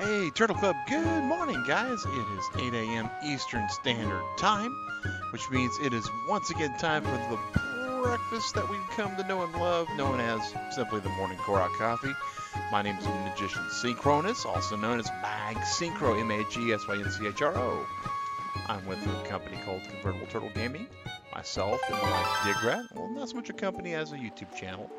Hey, Turtle Club, good morning, guys. It is 8 a.m. Eastern Standard Time, which means it is once again time for the breakfast that we've come to know and love, known as simply the morning Korok Coffee. My name is Magician Synchronous, also known as Mag Synchro, M-A-G-S-Y-N-C-H-R-O. I'm with a company called Convertible Turtle Gaming. Myself and my wife Digrat, well, not so much a company as a YouTube channel.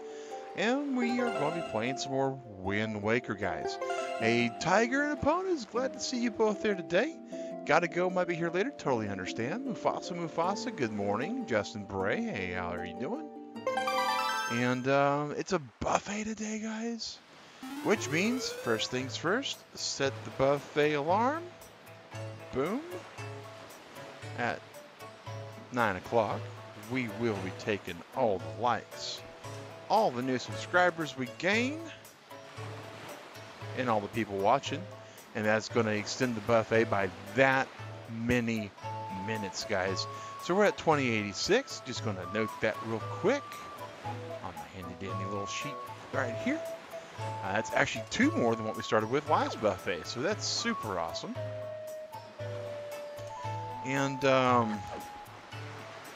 And we are going to be playing some more Wind Waker, guys. Hey, Tiger and Opponents, glad to see you both there today. Gotta go, might be here later, totally understand. Mufasa, good morning. Justin Bray, hey, how are you doing? And it's a buffet today, guys. Which means, first things first, set the buffet alarm. Boom. At 9 o'clock, we will be taking all the likes, all the new subscribers we gain, and all the people watching, and that's going to extend the buffet by that many minutes, guys. So we're at 2086. Just going to note that real quick on my handy dandy little sheet right here. That's actually 2 more than what we started with last buffet, so that's super awesome. And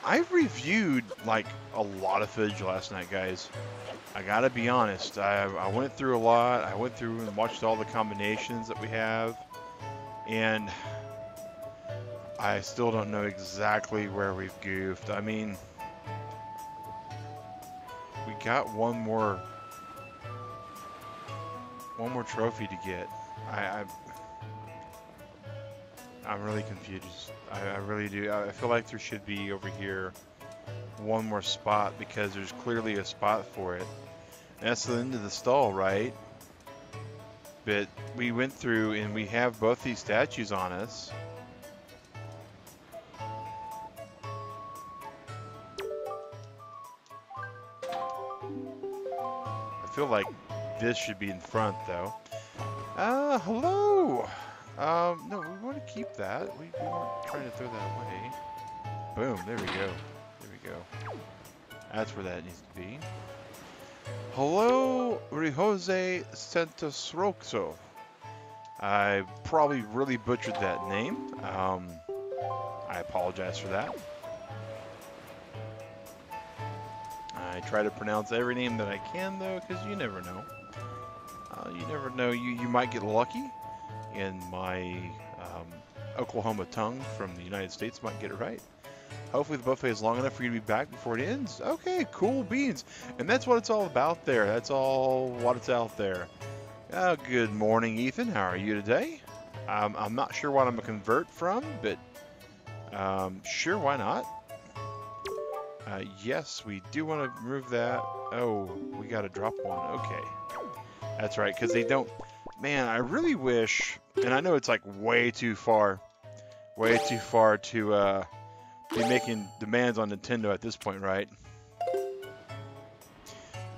I reviewed like a lot of footage last night, guys. I gotta be honest, I went through a lot. I went through and watched all the combinations that we have, and I still don't know exactly where we've goofed. I mean, we got one more trophy to get. I'm really confused. I really do. I feel like there should be over here one more spot, because there's clearly a spot for it. That's the end of the stall, right? But we went through and we have both these statues on us. I feel like this should be in front, though. Hello! No, we want to keep that. We weren't trying to throw that away. Boom, there we go. There we go. That's where that needs to be. Hello, Rihose Santosroxo. I probably really butchered that name. I apologize for that. I try to pronounce every name that I can, though, because you never know. You never know. You might get lucky, and my Oklahoma tongue from the United States might get it right. Hopefully the buffet is long enough for you to be back before it ends. Okay, cool beans. And that's what it's all about there. That's all what it's out there. Good morning, Ethan. How are you today? I'm not sure what I'm going to convert from, but sure, why not? Yes, we do want to remove that. Oh, we got to drop one. Okay. That's right, because they don't... Man, I really wish... And I know it's like way too far to... be making demands on Nintendo at this point, right?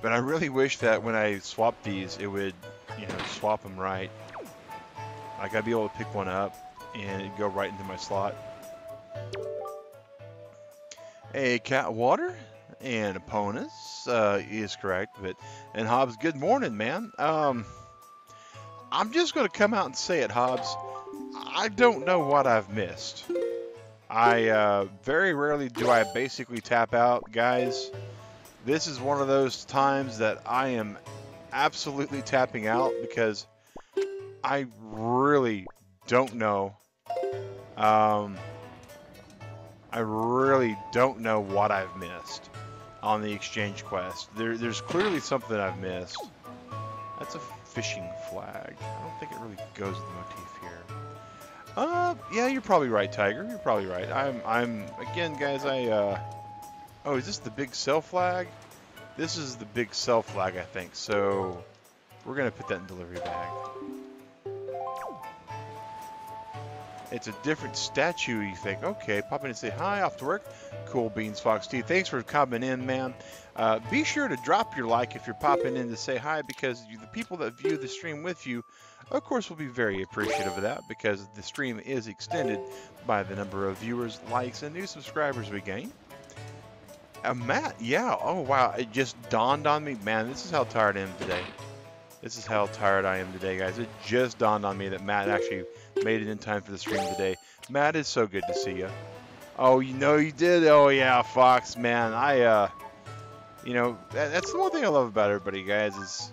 But I really wish that when I swap these, it would, you know, swap them right. Like, I'd be able to pick one up and it'd go right into my slot. Hey, Cat Water and Opponents is correct, and Hobbs, good morning, man. I'm just going to come out and say it, Hobbs. I don't know what I've missed. Very rarely do I basically tap out, guys. This is one of those times that I am absolutely tapping out, because I really don't know. I really don't know what I've missed on the exchange quest. There's clearly something I've missed. That's a fishing flag. I don't think it really goes with the motif here. Yeah, you're probably right, Tiger. You're probably right. Again, guys, oh, is this the big sell flag? This is the big sell flag, I think. So, we're going to put that in delivery bag. It's a different statue, you think. Okay, pop in and say hi, off to work. Cool beans, Fox T. Thanks for coming in, man. Be sure to drop your like if you're popping in to say hi, because the people that view the stream with you, of course, will be very appreciative of that, because the stream is extended by the number of viewers, likes, and new subscribers we gain. Matt, yeah. Oh, wow. It just dawned on me. Man, this is how tired I am today. This is how tired I am today, guys. It just dawned on me that Matt actually made it in time for the stream today. Matt, it's so good to see you. Oh, you know you did? Oh, yeah, Fox, man. You know, that's the one thing I love about everybody, guys, is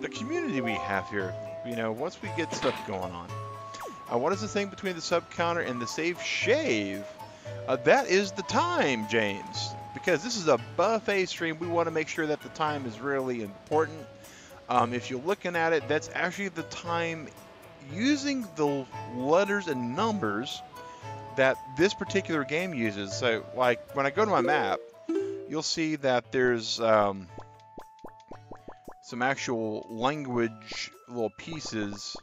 the community we have here. You know, once we get stuff going on. What is the thing between the sub counter and the save shave? That is the time, James. Because this is a buffet stream, we want to make sure that the time is really important. If you're looking at it, that's actually the time using the letters and numbers that this particular game uses. So, like, when I go to my map, you'll see that there's some actual language little pieces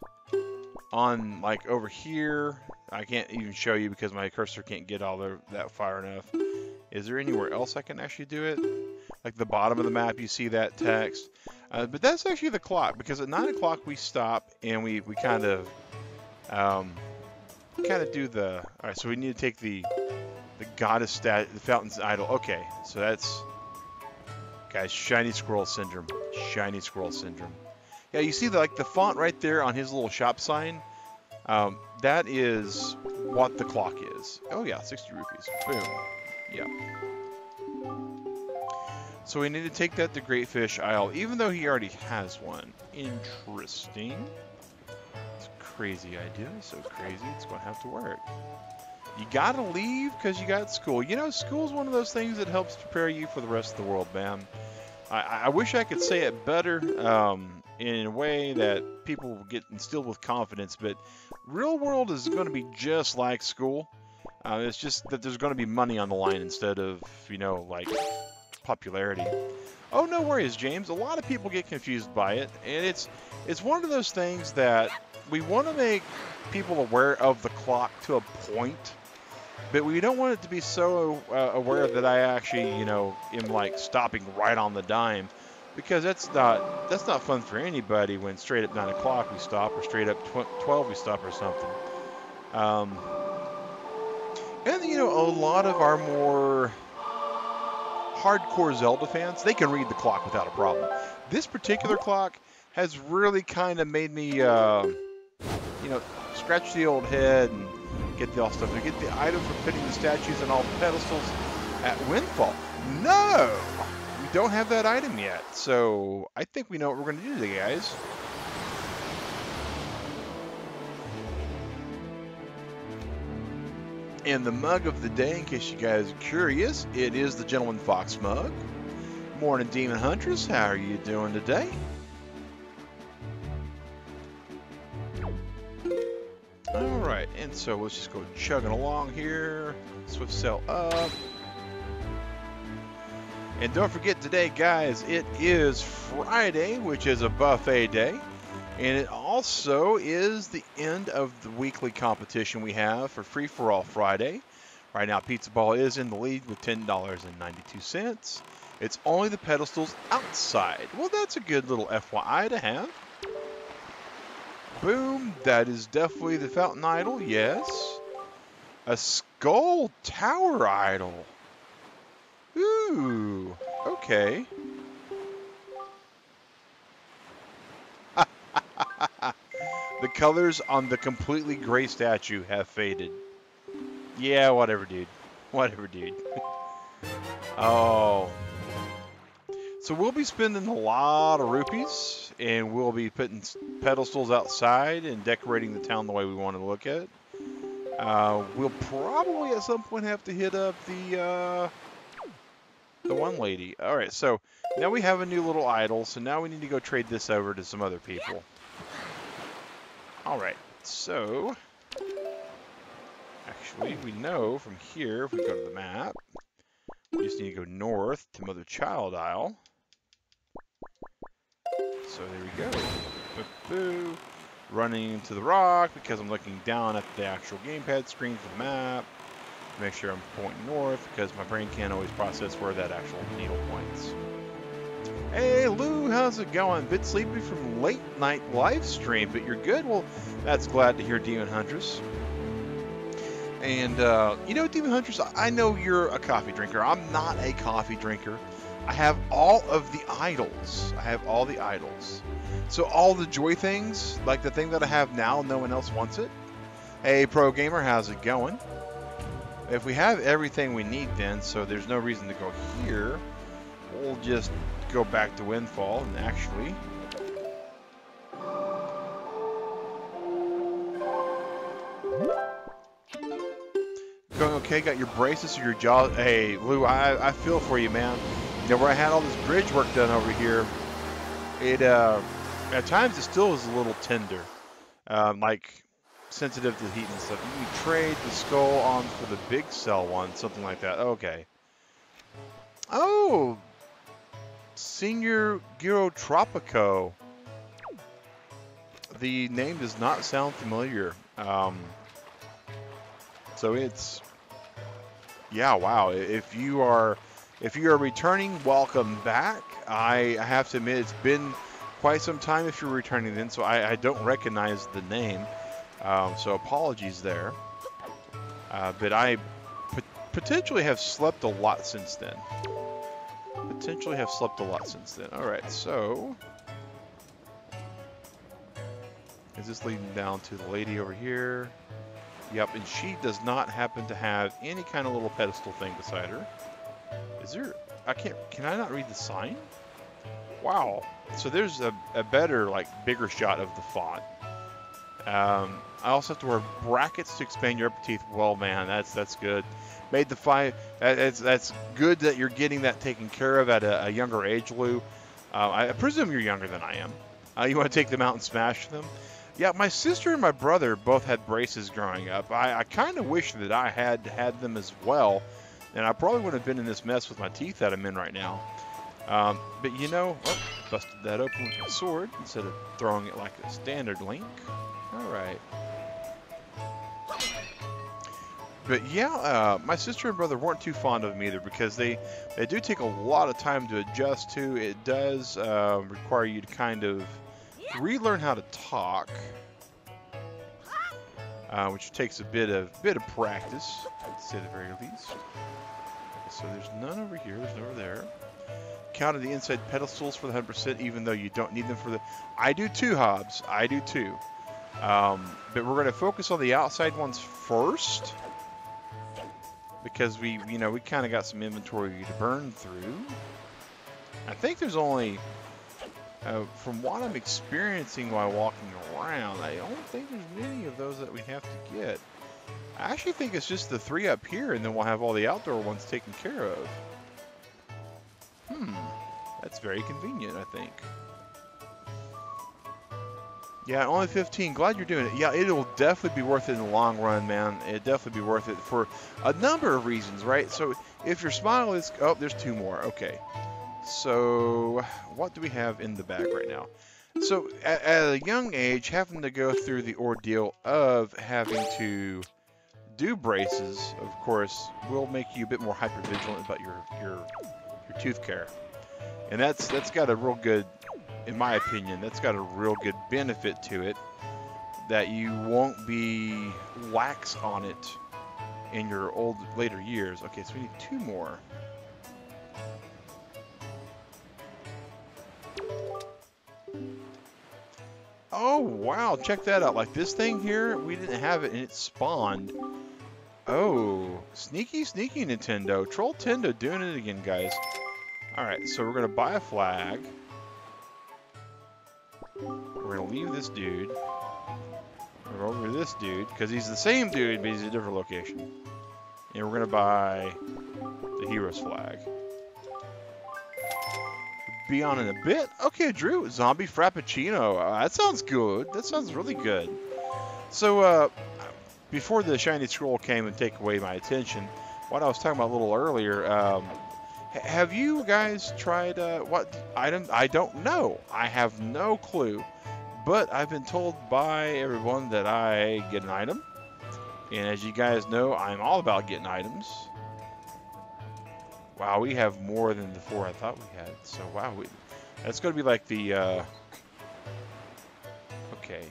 on, like, over here. I can't even show you because my cursor can't get all that far enough. Is there anywhere else I can actually do it? Like the bottom of the map, you see that text. But that's actually the clock, because at 9 o'clock we stop and we kind of do the. All right, so we need to take the goddess the fountain's idol. Okay, so that's, guys, shiny squirrel syndrome. Shiny squirrel syndrome. Yeah, you see the font right there on his little shop sign. That is what the clock is. Oh yeah, 60 rupees. Boom. Yeah. So we need to take that to Great Fish Isle, even though he already has one. Interesting. It's a crazy idea. So crazy, it's going to have to work. You got to leave because you got school. You know, school's one of those things that helps prepare you for the rest of the world, man. I wish I could say it better in a way that people will get instilled with confidence, but real world is going to be just like school. It's just that there's going to be money on the line instead of, you know, like popularity. Oh, no worries, James. A lot of people get confused by it, and it's one of those things that we want to make people aware of the clock to a point, but we don't want it to be so aware that I actually, you know, am like stopping right on the dime, because that's not fun for anybody when straight up 9 o'clock we stop, or straight up 12 we stop or something. And, you know, a lot of our more hardcore Zelda fans, they can read the clock without a problem. This particular clock has really kind of made me, you know, scratch the old head and get the all stuff. We get the item for fitting the statues and all the pedestals at Windfall. No! We don't have that item yet. So I think we know what we're going to do today, guys. And the mug of the day, in case you guys are curious, it is the Gentleman Fox mug. Morning, Demon Huntress. How are you doing today? Alright, and so let's just go chugging along here. Swift sail up. And don't forget today, guys, it is Friday, which is a buffet day. And it also is the end of the weekly competition we have for Free For All Friday. Right now, Pizza Ball is in the lead with $10.92. It's only the pedestals outside. Well, that's a good little FYI to have. Boom, that is definitely the fountain idol, yes. A skull tower idol. Ooh, okay. The colors on the completely gray statue have faded. Yeah, whatever, dude. Whatever, dude. Oh. So we'll be spending a lot of rupees, and we'll be putting pedestals outside and decorating the town the way we want to look at it. We'll probably at some point have to hit up the one lady. All right, so now we have a new little idol, so now we need to go trade this over to some other people. All right, so actually we know from here, if we go to the map, we just need to go north to Mother Child Isle. So there we go. Boo-boo. Running into the rock because I'm looking down at the actual gamepad screen for the map. Make sure I'm pointing north because my brain can't always process where that actual needle points. Hey Lou, how's it going? Bit sleepy from late night live stream, but you're good? Well, that's glad to hear, Demon Huntress. And, you know, Demon Huntress, I know you're a coffee drinker. I'm not a coffee drinker. I have all of the idols. I have all the idols. So all the joy things, like the thing that I have now, no one else wants it. Hey, Pro Gamer, how's it going? If we have everything we need then, so there's no reason to go here, we'll just go back to Windfall and actually... Going okay, got your braces or your jaw. Hey, Lou, I feel for you, man. You know, where I had all this bridge work done over here, it, at times it still is a little tender. Like, sensitive to heat and stuff. You can trade the skull on for the big cell one, something like that. Okay. Oh! Senior Giro Tropico. The name does not sound familiar. So it's... Yeah, wow. If you are returning, welcome back. I have to admit, it's been quite some time if you're returning then, so I don't recognize the name. So apologies there. But I potentially have slept a lot since then. Alright, so... Is this leading down to the lady over here? Yep, and she does not happen to have any kind of little pedestal thing beside her. Is there... Can I not read the sign? Wow. So there's a better, like, bigger shot of the font. I also have to wear brackets to expand your upper teeth. Well, man, that's good. Made the five... That's good that you're getting that taken care of at a younger age, Lou. I presume you're younger than I am. You want to take them out and smash them? Yeah, my sister and my brother both had braces growing up. I kind of wish that I had them as well, and I probably wouldn't have been in this mess with my teeth that I'm in right now. But you know, busted that open with my sword instead of throwing it like a standard Link. Alright. But yeah, my sister and brother weren't too fond of them either because they do take a lot of time to adjust to. It does require you to kind of relearn how to talk, which takes a bit of practice, to say the very least. So there's none over here. There's none over there. Counted the inside pedestals for the 100%, even though you don't need them for the. I do too, Hobbs. I do too. But we're going to focus on the outside ones first, because we kind of got some inventory to burn through. I think there's only. From what I'm experiencing while walking around, I don't think there's many of those that we have to get. I actually think it's just the 3 up here, and then we'll have all the outdoor ones taken care of. That's very convenient, I think. Yeah, only 15. Glad you're doing it. Yeah, it'll definitely be worth it in the long run, man. It'll definitely be worth it for a number of reasons, right? So if your smile is... Oh, there's 2 more. Okay. So, what do we have in the bag right now? So, at a young age, having to go through the ordeal of having to do braces, of course, will make you a bit more hyper-vigilant about your tooth care. And that's got a real good, in my opinion, that's got a real good benefit to it, that you won't be lax on it in your later years. Okay, so we need 2 more. Oh, wow, check that out. Like this thing here, we didn't have it and it spawned. Oh, sneaky Nintendo. Troll Tendo doing it again, guys. Alright, so we're going to buy a flag. We're going to leave this dude. We're over to this dude, because he's the same dude, but he's a different location. And we're going to buy the hero's flag. Be on in a bit. Okay, Drew, zombie frappuccino. That sounds good. That sounds really good. So, before the shiny scroll came and take away my attention, what I was talking about a little earlier, have you guys tried what item? I don't know. I have no clue. But I've been told by everyone that I get an item. And as you guys know, I'm all about getting items. Wow, we have more than the 4 I thought we had. So, wow, that's going to be like the, okay.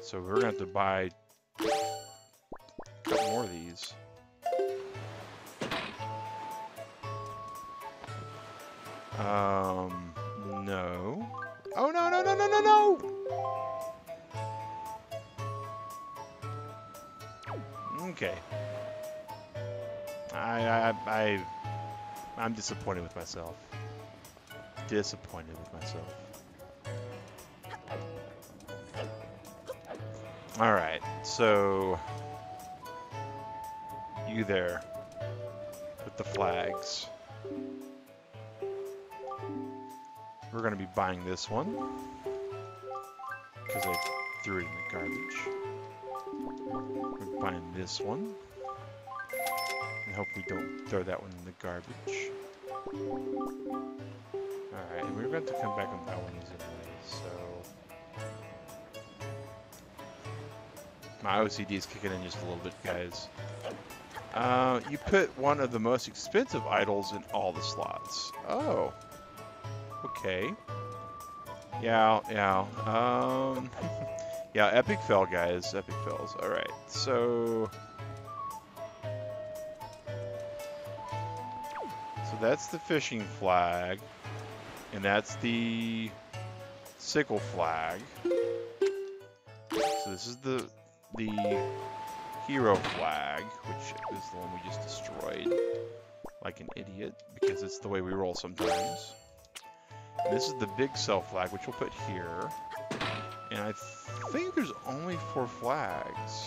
So we're going to have to buy a couple more of these. No. Oh, no, no, no, no, no, no! Okay. I'm disappointed with myself. Disappointed with myself. Alright, so... You there. With the flags. We're going to be buying this one. Because I threw it in the garbage. We're buying this one. And hope we don't throw that one in the garbage. Alright, and we're going to come back and buy one of these anyway, so... My OCD is kicking in just a little bit, guys. You put one of the most expensive idols in all the slots. Oh. Okay. Yeah. Yeah, epic fail, guys. Epic fails. Alright, so... So that's the fishing flag. And that's the sickle flag. So this is the hero flag, which is the one we just destroyed like an idiot, because it's the way we roll sometimes. And this is the big cell flag, which we'll put here. And I think there's only 4 flags.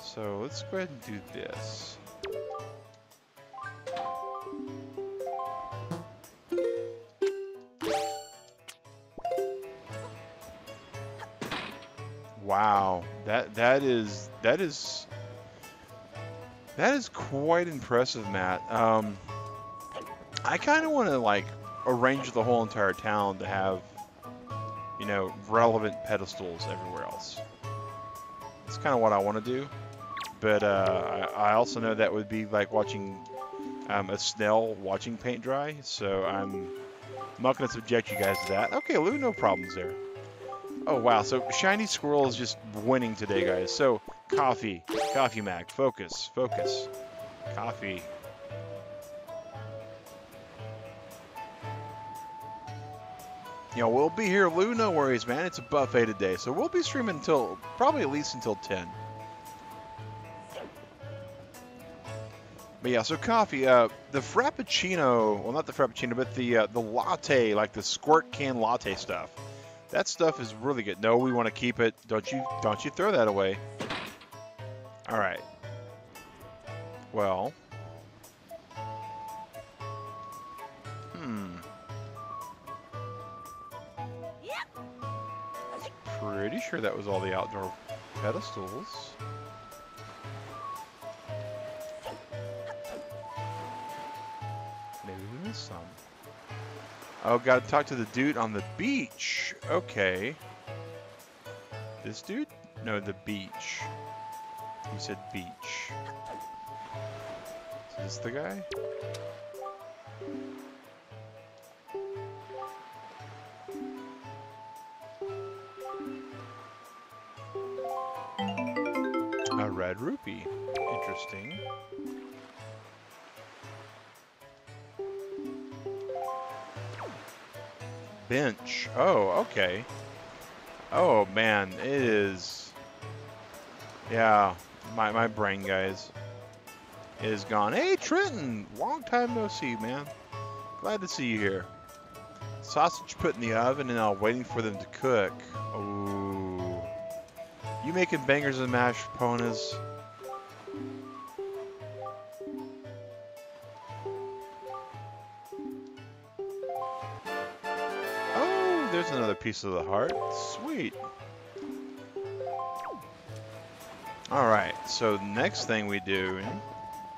So let's go ahead and do this. Wow, that is quite impressive, Matt. I kind of want to like arrange the whole entire town to have, you know, relevant pedestals everywhere else. That's kind of what I want to do, but I also know that would be like watching a snail watching paint dry. So I'm not going to subject you guys to that. Okay, Lou, no problems there. Oh, wow. So Shiny Squirrel is just winning today, guys. So, Coffee. Coffee Mag. Focus. Focus. Coffee. You know, we'll be here, Lou. No worries, man. It's a buffet today. So, we'll be streaming until, probably at least until 10. But yeah, so Coffee. The Frappuccino, well, not the Frappuccino, but the latte, like the squirt can latte stuff. That stuff is really good. No, we want to keep it. Don't you throw that away. All right. Well. Pretty sure that was all the outdoor pedestals. Maybe we missed some. Oh, gotta talk to the dude on the beach. Okay. This dude? No, the beach. He said beach. Is this the guy? A red rupee. Interesting. Bench. Oh, okay. Oh, man. It is... Yeah. My brain, guys, is gone. Hey, Trenton! Long time no see, man. Glad to see you here. Sausage put in the oven and now waiting for them to cook. Ooh. You making bangers and mashed ponas? Oh, there's another piece of the heart. Sweet. Alright, so the next thing we do,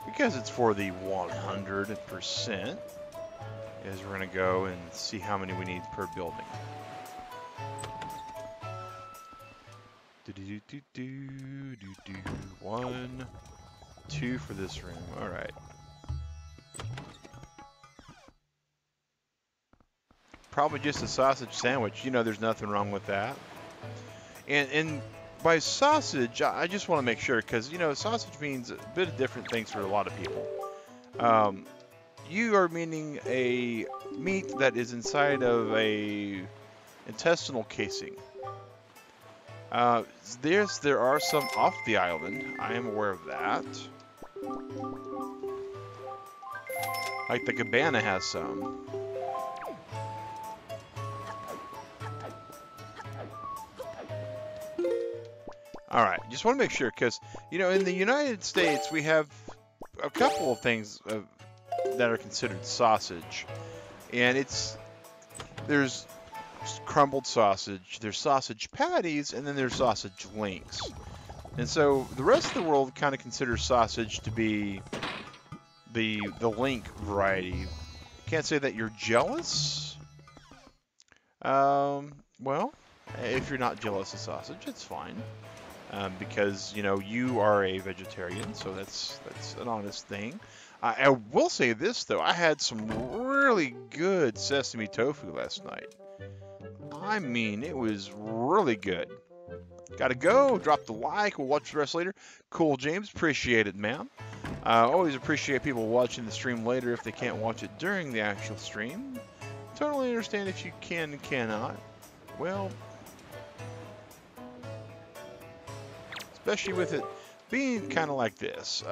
because it's for the 100%, is we're going to go and see how many we need per building. 1, 2 for this room. Alright. Probably just a sausage sandwich. You know, there's nothing wrong with that. And by sausage, I just want to make sure, because, you know, sausage means a bit of different things for a lot of people. you are meaning a meat that is inside of a intestinal casing. There are some off the island. I am aware of that. Like the cabana has some. All right, just want to make sure because you know in the United States we have a couple of things that are considered sausage, and there's crumbled sausage, there's sausage patties, and then there's sausage links. And so the rest of the world kind of considers sausage to be the link variety. Can't say that you're jealous. Well, if you're not jealous of sausage, it's fine. Because you know you are a vegetarian, so that's an honest thing. I will say this though, I had some really good sesame tofu last night. I mean, it was really good. Gotta go. Drop the like. We'll watch the rest later. Cool, James. Appreciate it, man. Always appreciate people watching the stream later if they can't watch it during the actual stream. Totally understand if you can and cannot. Well, especially with it being kind of like this.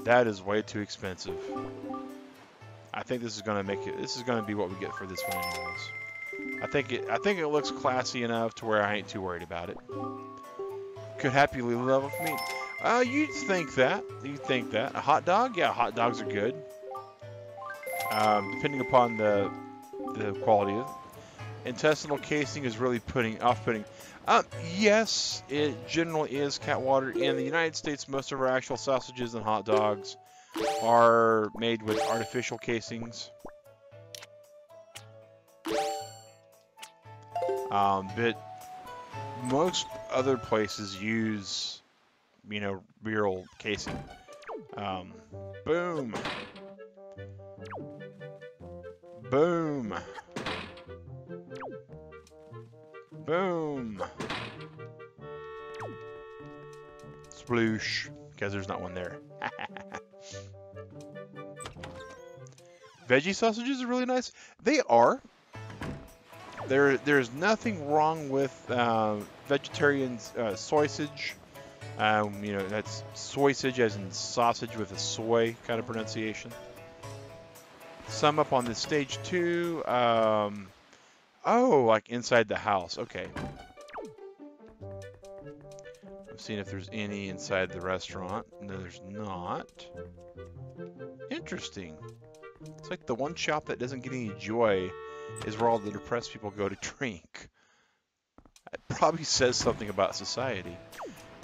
That is way too expensive. I think this is gonna make it. This is gonna be what we get for this one, anyways. I think it looks classy enough to where I ain't too worried about it. Could happily live off meat. You'd think that. You'd think that. A hot dog? Yeah, hot dogs are good. Depending upon the quality of it. Intestinal casing is really off-putting. Yes, it generally is cat water. In the United States, most of our actual sausages and hot dogs are made with artificial casings. But most other places use, you know, real casing. Boom. Boom. Boom. Sploosh. Because there's not one there. Veggie sausages are really nice. They are. There's nothing wrong with vegetarian sausage. You know, that's sausage as in sausage with a soy kind of pronunciation. Some up on this stage too. Oh, like inside the house. Okay. I'm seeing if there's any inside the restaurant. No, there's not. Interesting. It's like the one shop that doesn't get any joy is where all the depressed people go to drink. It probably says something about society.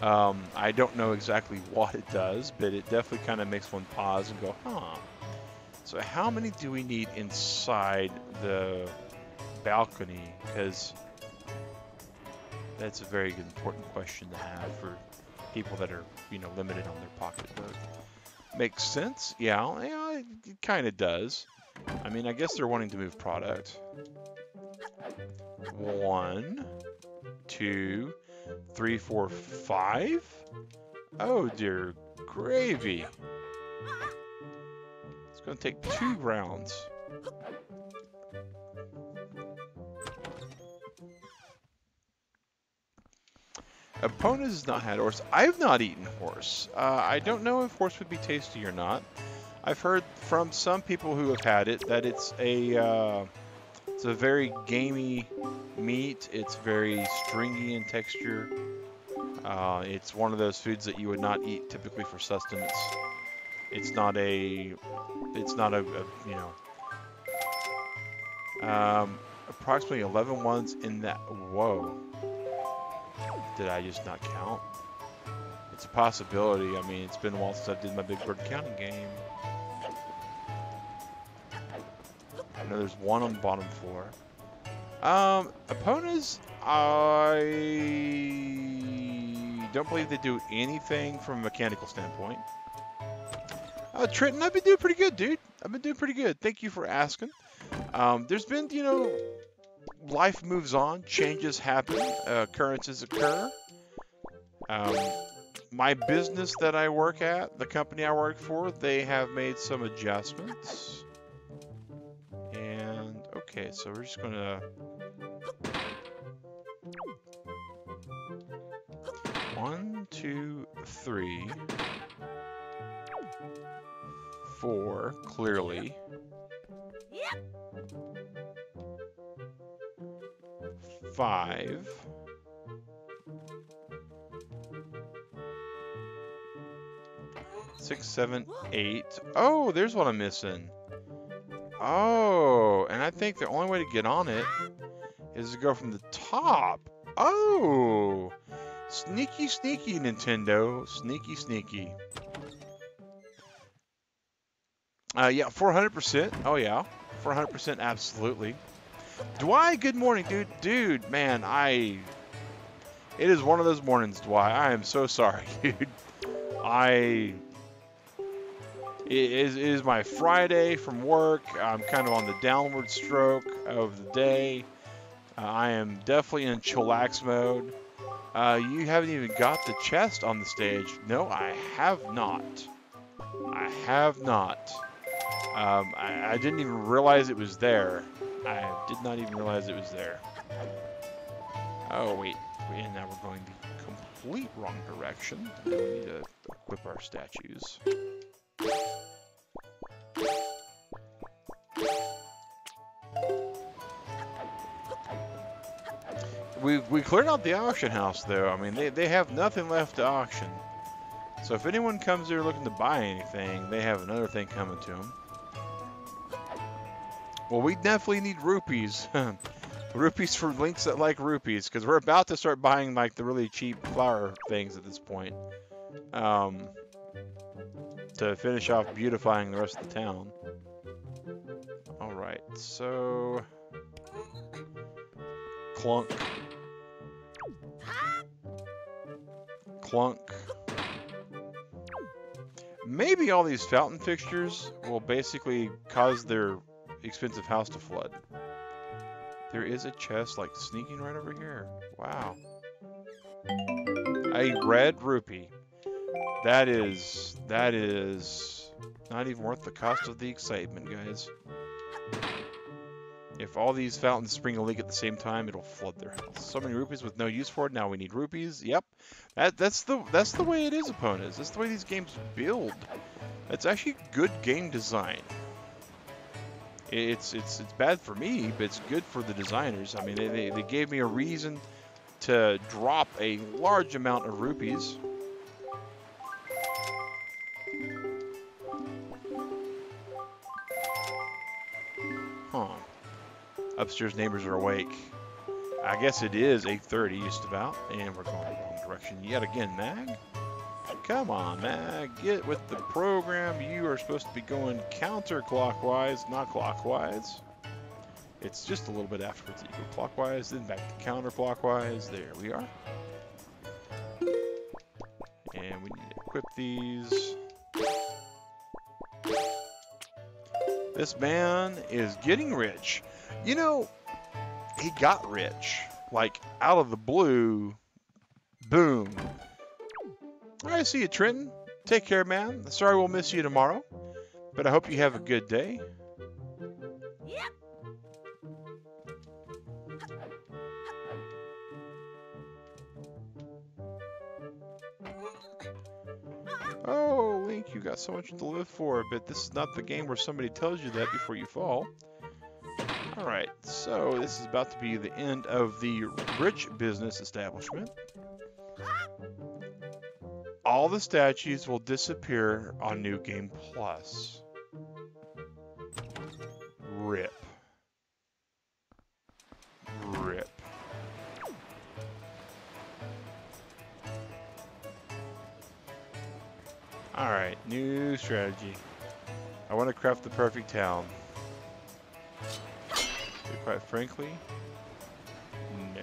I don't know exactly what it does, but it definitely kind of makes one pause and go, huh. So how many do we need inside the balcony? Because that's a very important question to have for people that are, you know, limited on their pocketbook. Makes sense? Yeah, it kind of does. I mean, I guess they're wanting to move product. 1, 2, 3, 4, 5? Oh, dear gravy. It's going to take 2 rounds. Epona has not had horse. I've not eaten horse. I don't know if horse would be tasty or not. I've heard from some people who have had it that it's a very gamey meat. It's very stringy in texture. It's one of those foods that you would not eat typically for sustenance. It's not a you know. Approximately 11 ones in that. Whoa. Did I just not count? It's a possibility. I mean, it's been a while since I did my big bird counting game. I know there's one on the bottom floor. Eponas, I don't believe they do anything from a mechanical standpoint. Trenton, I've been doing pretty good, dude. I've been doing pretty good. Thank you for asking. There's been, you know, life moves on, changes happen, occurrences occur. my business that I work at, the company I work for, they have made some adjustments. And okay, so we're just gonna 1, 2, 3, 4, clearly. 5. 6, 7, 8. Oh, there's what I'm missing. Oh, and I think the only way to get on it is to go from the top. Oh, sneaky, sneaky, Nintendo. Sneaky, sneaky. Yeah, 400%. Oh, yeah. 400%, absolutely. Dwight, good morning, dude. Dude, man, it is one of those mornings, Dwight. I am so sorry, dude. It is my Friday from work. I'm kind of on the downward stroke of the day. I am definitely in chillax mode. You haven't even got the chest on the stage. No, I have not. I have not. I didn't even realize it was there. I did not even realize it was there. Oh, wait. And now we're going the complete wrong direction. Now we need to equip our statues. We cleared out the auction house, though. I mean, they have nothing left to auction. So if anyone comes here looking to buy anything, they have another thing coming to them. Well, we definitely need rupees. Rupees for links that like rupees, because we're about to start buying like the really cheap flower things at this point. To finish off beautifying the rest of the town. Alright, so... Clunk. Clunk. Maybe all these fountain fixtures will basically cause their expensive house to flood. There is a chest like sneaking right over here. Wow. A red rupee. That is not even worth the cost of the excitement, guys. If all these fountains spring a leak at the same time, it'll flood their house. So many rupees with no use for it. Now we need rupees. Yep, that's the way it is, opponents. That's the way these games build. It's actually good game design. It's bad for me, but it's good for the designers. I mean, they gave me a reason to drop a large amount of rupees. Huh. Upstairs neighbors are awake. I guess it is 8:30 just about, and we're going the wrong direction yet again, Mag. Come on, Mag, get with the program. You are supposed to be going counterclockwise, not clockwise. It's just a little bit afterwards that you go clockwise, then back to counterclockwise. There we are. And we need to equip these. This man is getting rich. You know, he got rich. Like, out of the blue. Boom. I see you, Trenton. Take care, man. Sorry we'll miss you tomorrow, but I hope you have a good day. Yep. Oh, Link, you got so much to live for, but this is not the game where somebody tells you that before you fall. Alright, so this is about to be the end of the rich business establishment. All the statues will disappear on New Game Plus. RIP. RIP. Alright, new strategy. I want to craft the perfect town. But quite frankly, no.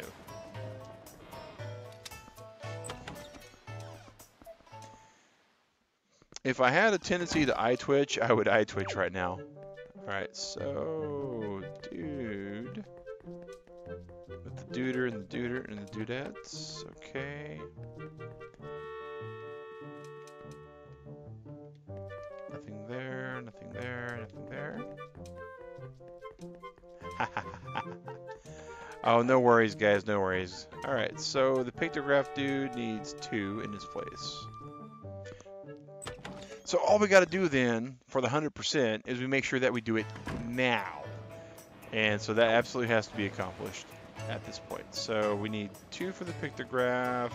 If I had a tendency to eye twitch, I would eye twitch right now. Alright, so, dude. With the duder and the duder and the dudettes. Okay. Oh, no worries, guys, no worries. Alright, so the pictograph dude needs 2 in his place. So all we got to do then, for the 100%, is we make sure that we do it now. And so that absolutely has to be accomplished at this point. So we need 2 for the pictograph.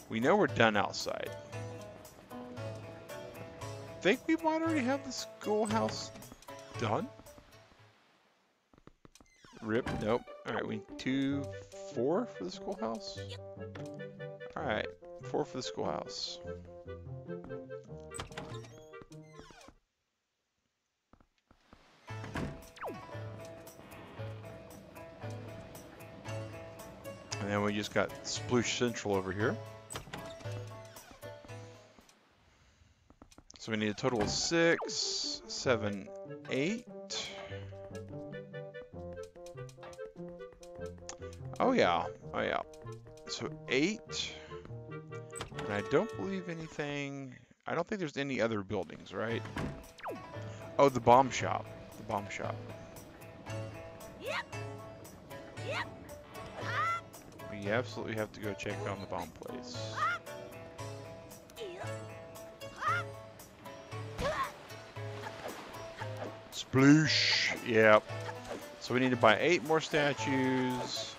We know we're done outside. Think we might already have the schoolhouse done? Rip, nope. Alright, we need 4 for the schoolhouse? Alright, 4 for the schoolhouse. And then we just got Sploosh Central over here. So we need a total of 6, 7, 8. Oh yeah, oh yeah. So 8. And I don't believe anything, I don't think there's any other buildings, right? Oh, the bomb shop. The bomb shop. We absolutely have to go check on the bomb place. Sploosh! Yep. So we need to buy 8 more statues.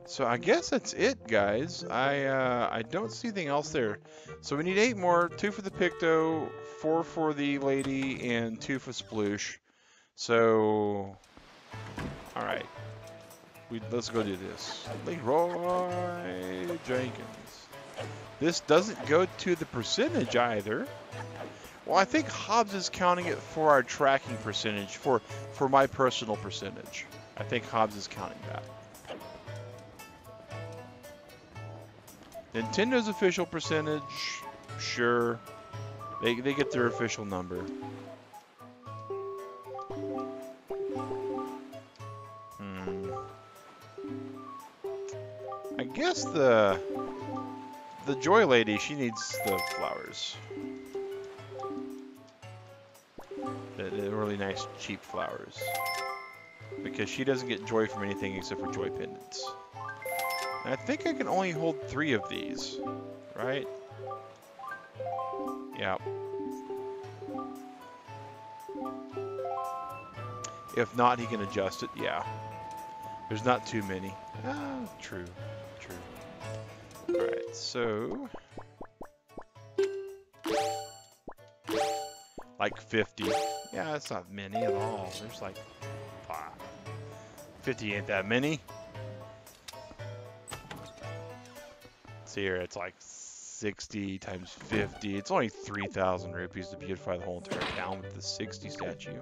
So I guess that's it, guys. I don't see anything else there. So we need 8 more, 2 for the Picto, 4 for the lady, and 2 for Sploosh. So, all right, let's go do this. Leroy Jenkins. This doesn't go to the percentage either. Well, I think Hobbs is counting it for our tracking percentage, for my personal percentage. I think Hobbs is counting that. Nintendo's official percentage, sure, they get their official number. I guess the Joy Lady, she needs the flowers. The really nice cheap flowers. Because she doesn't get joy from anything except for joy pendants. And I think I can only hold 3 of these, right? Yeah. If not, he can adjust it, yeah. There's not too many. Ah, true, true. Alright, so... like 50. Yeah, that's not many at all. There's like 50 ain't that many. See here, it's like 60 times 50. It's only 3,000 rupees to beautify the whole entire town with the 60 statue.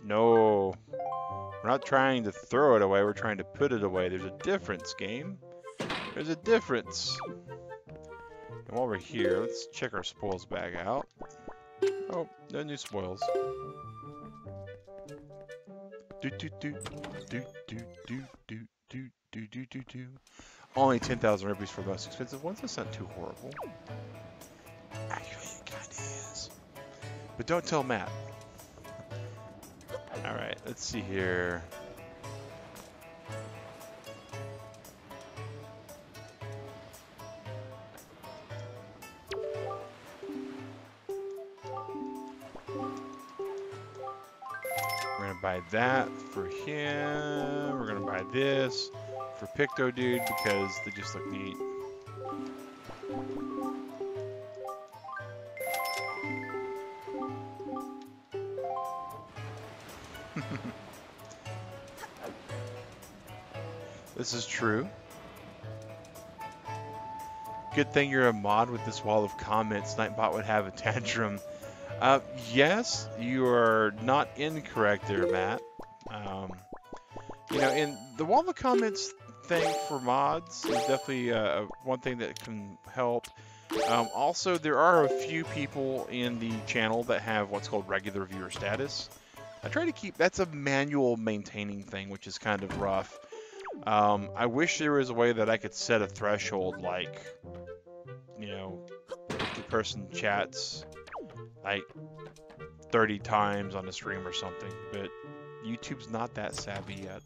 No, we're not trying to throw it away, we're trying to put it away. There's a difference, game. There's a difference. And while we're here, let's check our spoils bag out. Oh, no new spoils. Only 10,000 rupees for the most expensive ones. That's not too horrible. Actually, it kind of is. But don't tell Matt. Alright, let's see here. We're gonna buy that for him. We're gonna buy this for Picto Dude because they just look neat. This is true. Good thing you're a mod with this wall of comments. Nightbot would have a tantrum. Yes, you are not incorrect there, Matt. You know, in the wall of comments thing for mods. It's definitely one thing that can help. Also, there are a few people in the channel that have what's called regular viewer status. I try to keep, that's a manual maintaining thing, which is kind of rough. I wish there was a way that I could set a threshold, like, you know, if the person chats like 30 times on a stream or something, but YouTube's not that savvy yet.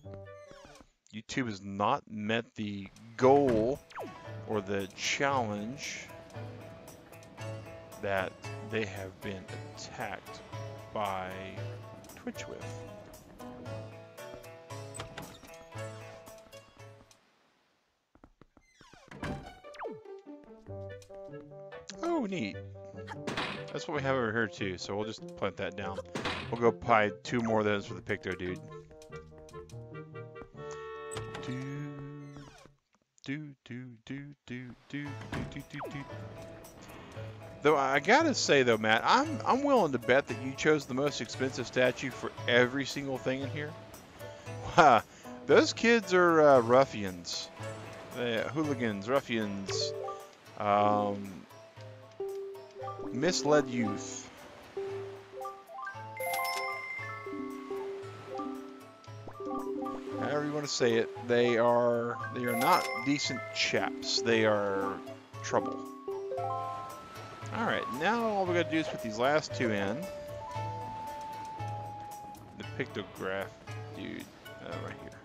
YouTube has not met the goal or the challenge that they have been attacked by Twitch with. Oh, neat. That's what we have over here too, so we'll just plant that down. We'll go buy 2 more of those for the Picto dude. Though I gotta say though, Matt, I'm willing to bet that you chose the most expensive statue for every single thing in here. Wow, those kids are ruffians, hooligans, ruffians, misled youth. However you want to say it, they are not decent chaps. They are trouble. All right, now all we got to do is put these last 2 in. The pictograph dude, right here.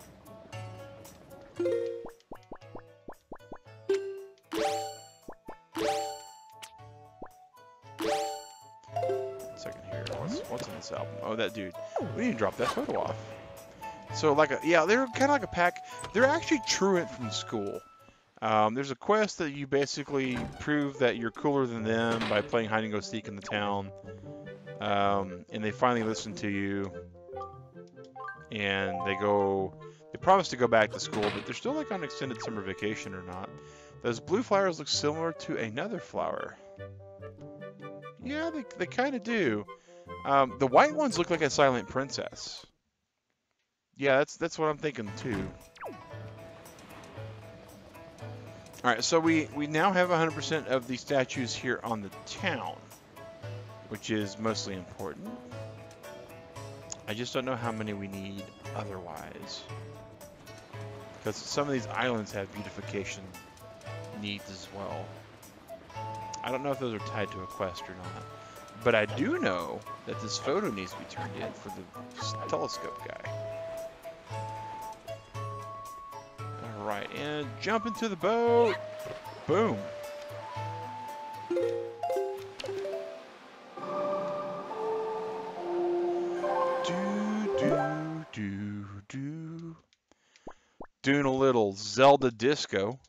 1 second here. What's in this album? Oh, that dude. We need to drop that photo off. So yeah, they're kind of like a pack. They're actually truant from school. There's a quest that you basically prove that you're cooler than them by playing hide and go seek in the town. And they finally listen to you. And they promise to go back to school, but they're still like on extended summer vacation or not. Those blue flowers look similar to another flower. Yeah, they kind of do. The white ones look like a silent princess. Yeah, that's what I'm thinking too. Alright, so we now have 100% of the statues here on the town, which is mostly important. I just don't know how many we need otherwise. Because some of these islands have beautification needs as well. I don't know if those are tied to a quest or not. But I do know that this photo needs to be turned in for the telescope guy. Alright, and jump into the boat. Boom. Doing a little Zelda disco.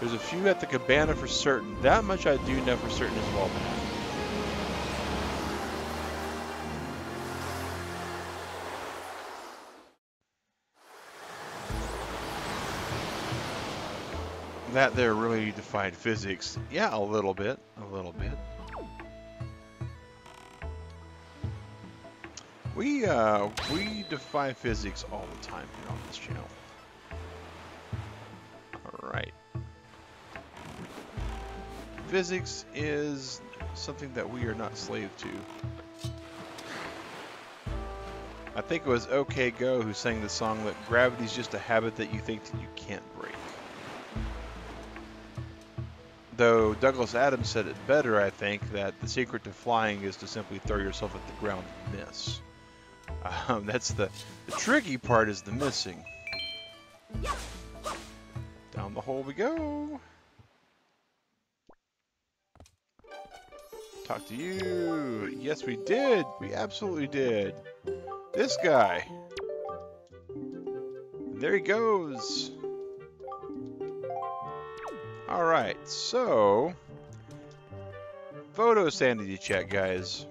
There's a few at the cabana for certain. That much I do know for certain as well, man. That there really defied physics. Yeah, a little bit. A little bit. We defy physics all the time here on this channel. Alright. Physics is something that we are not slave to. I think it was OK Go who sang the song that gravity's just a habit that you think that you can't break. Though Douglas Adams said it better, I think, that the secret to flying is to simply throw yourself at the ground and miss. That's the tricky part is the missing. Down the hole we go. Talk to you. Yes, we did. We absolutely did. This guy. There he goes. Alright, so photo sanity check, guys.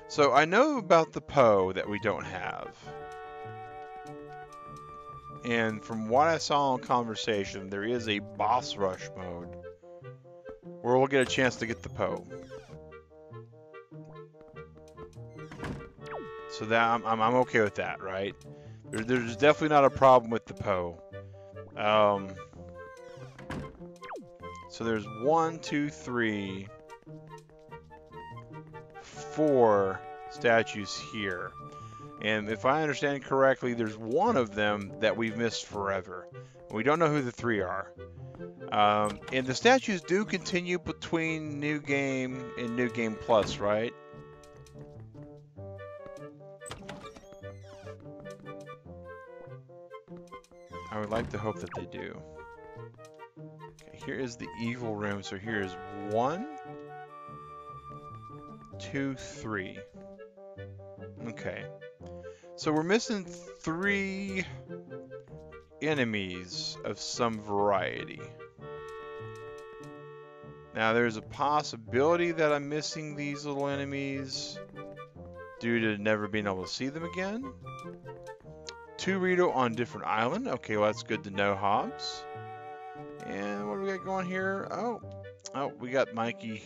So I know about the Poe that we don't have. And from what I saw in conversation, there is a boss rush mode where we'll get a chance to get the Poe. So that I'm okay with that, right? There's definitely not a problem with the Poe. So there's 1, 2, 3, 4 statues here. And if I understand correctly, there's one of them that we've missed forever. We don't know who the 3 are. And the statues do continue between New Game and New Game Plus, right? I would like to hope that they do. Okay, here is the evil room. So here is 1, 2, 3. Okay. So we're missing 3 enemies of some variety. Now there's a possibility that I'm missing these little enemies due to never being able to see them again. 2 Rito on different island. Okay, well that's good to know, Hobbs. And what do we got going here? Oh, we got Mikey.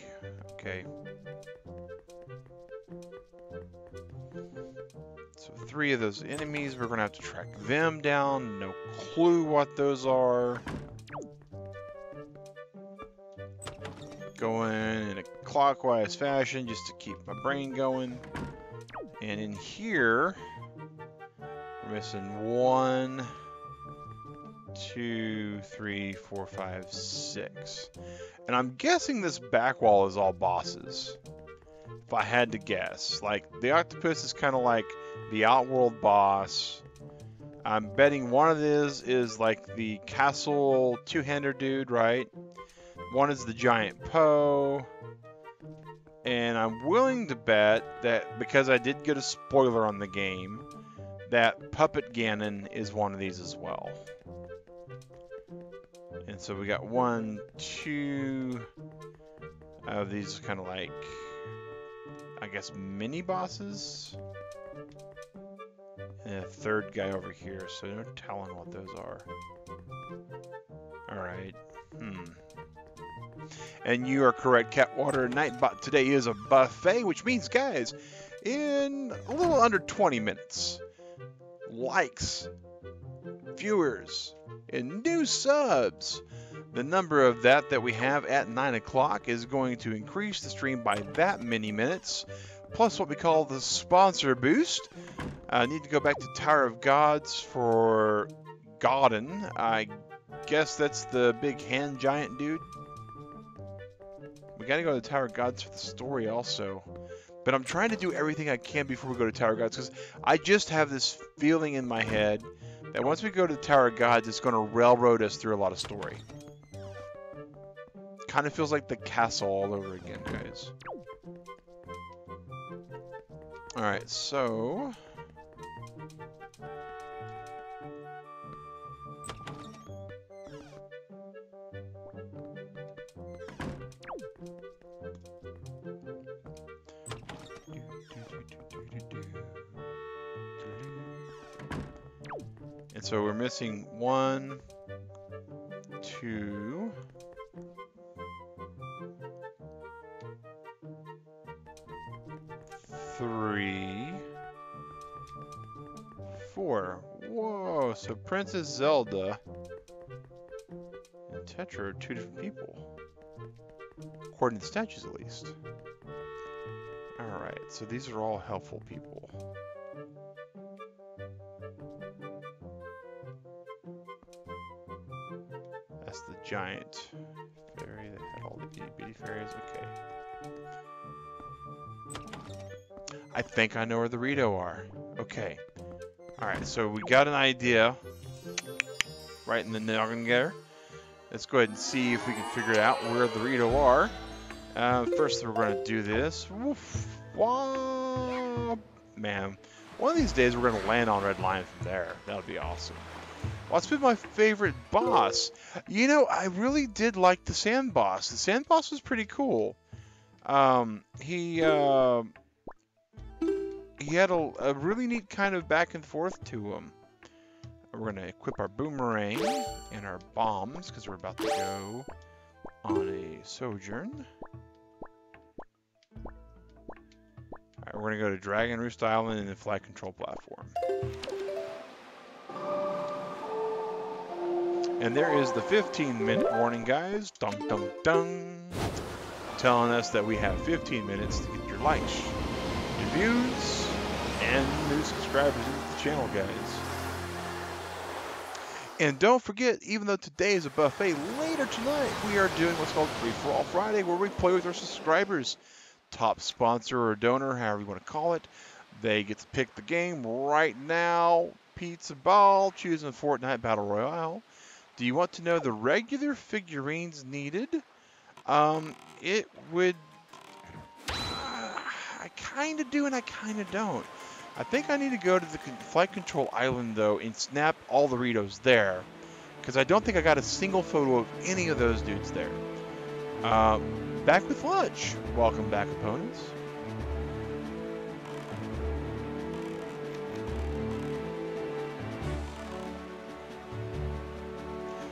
Okay. So 3 of those enemies, we're gonna have to track them down. No clue what those are. Going in a clockwise fashion just to keep my brain going. And in here, we're missing 1, 2, 3, 4, 5, 6. And I'm guessing this back wall is all bosses. If I had to guess. Like, the octopus is kind of like the Outworld boss. I'm betting one of these is like the castle two-hander dude, right? One is the giant Poe. And I'm willing to bet that, because I did get a spoiler on the game, that Puppet Ganon is one of these as well. And so we got 1, 2 of these kind of like, I guess, mini bosses. And a 3rd guy over here, so no telling what those are. Alright. And you are correct, Catwater. Nightbot today is a buffet, which means, guys, in a little under 20 minutes, likes, viewers, and new subs, the number of that we have at 9 o'clock is going to increase the stream by that many minutes, plus what we call the sponsor boost. I need to go back to Tower of Gods for Godden. I guess that's the big hand giant dude. We gotta go to Tower of Gods for the story also. But I'm trying to do everything I can before we go to Tower of Gods, because I just have this feeling in my head that once we go to the Tower of Gods, it's going to railroad us through a lot of story. Kind of feels like the castle all over again, guys. Alright, so... And so we're missing 1, 2, 3, 4. Whoa, so Princess Zelda and Tetra are 2 different people. According to the statues, at least. Alright, so these are all helpful people. That's the giant fairy that had all the itty bitty fairies. Okay. I think I know where the Rito are. Okay. Alright, so we got an idea right in the noggin there. Let's go ahead and see if we can figure out where the Rito are. First, we're going to do this. Woof. Wah. Man, one of these days we're going to land on Red Lion from there. That would be awesome. What's been my favorite boss? You know, I really did like the Sand Boss. The Sand Boss was pretty cool. He had a really neat kind of back and forth to him. We're going to equip our boomerang and our bombs because we're about to go on a sojourn. Alright, we're going to go to Dragon Roost Island and the flight control platform. And there is the 15-minute warning, guys. Dun, dun, dun. Telling us that we have 15 minutes to get your likes, your views, and new subscribers into the channel, guys. And don't forget, even though today is a buffet, later tonight we are doing what's called Free-for-All Friday, where we play with our subscribers. Top sponsor or donor, however you want to call it. They get to pick the game right now. Pizza Ball, choosing Fortnite Battle Royale. Do you want to know the regular figurines needed? It would... I kind of do and I kind of don't. I think I need to go to the flight control island, though, and snap all the Doritos there. Because I don't think I got a single photo of any of those dudes there. Back with lunch. Welcome back, opponents.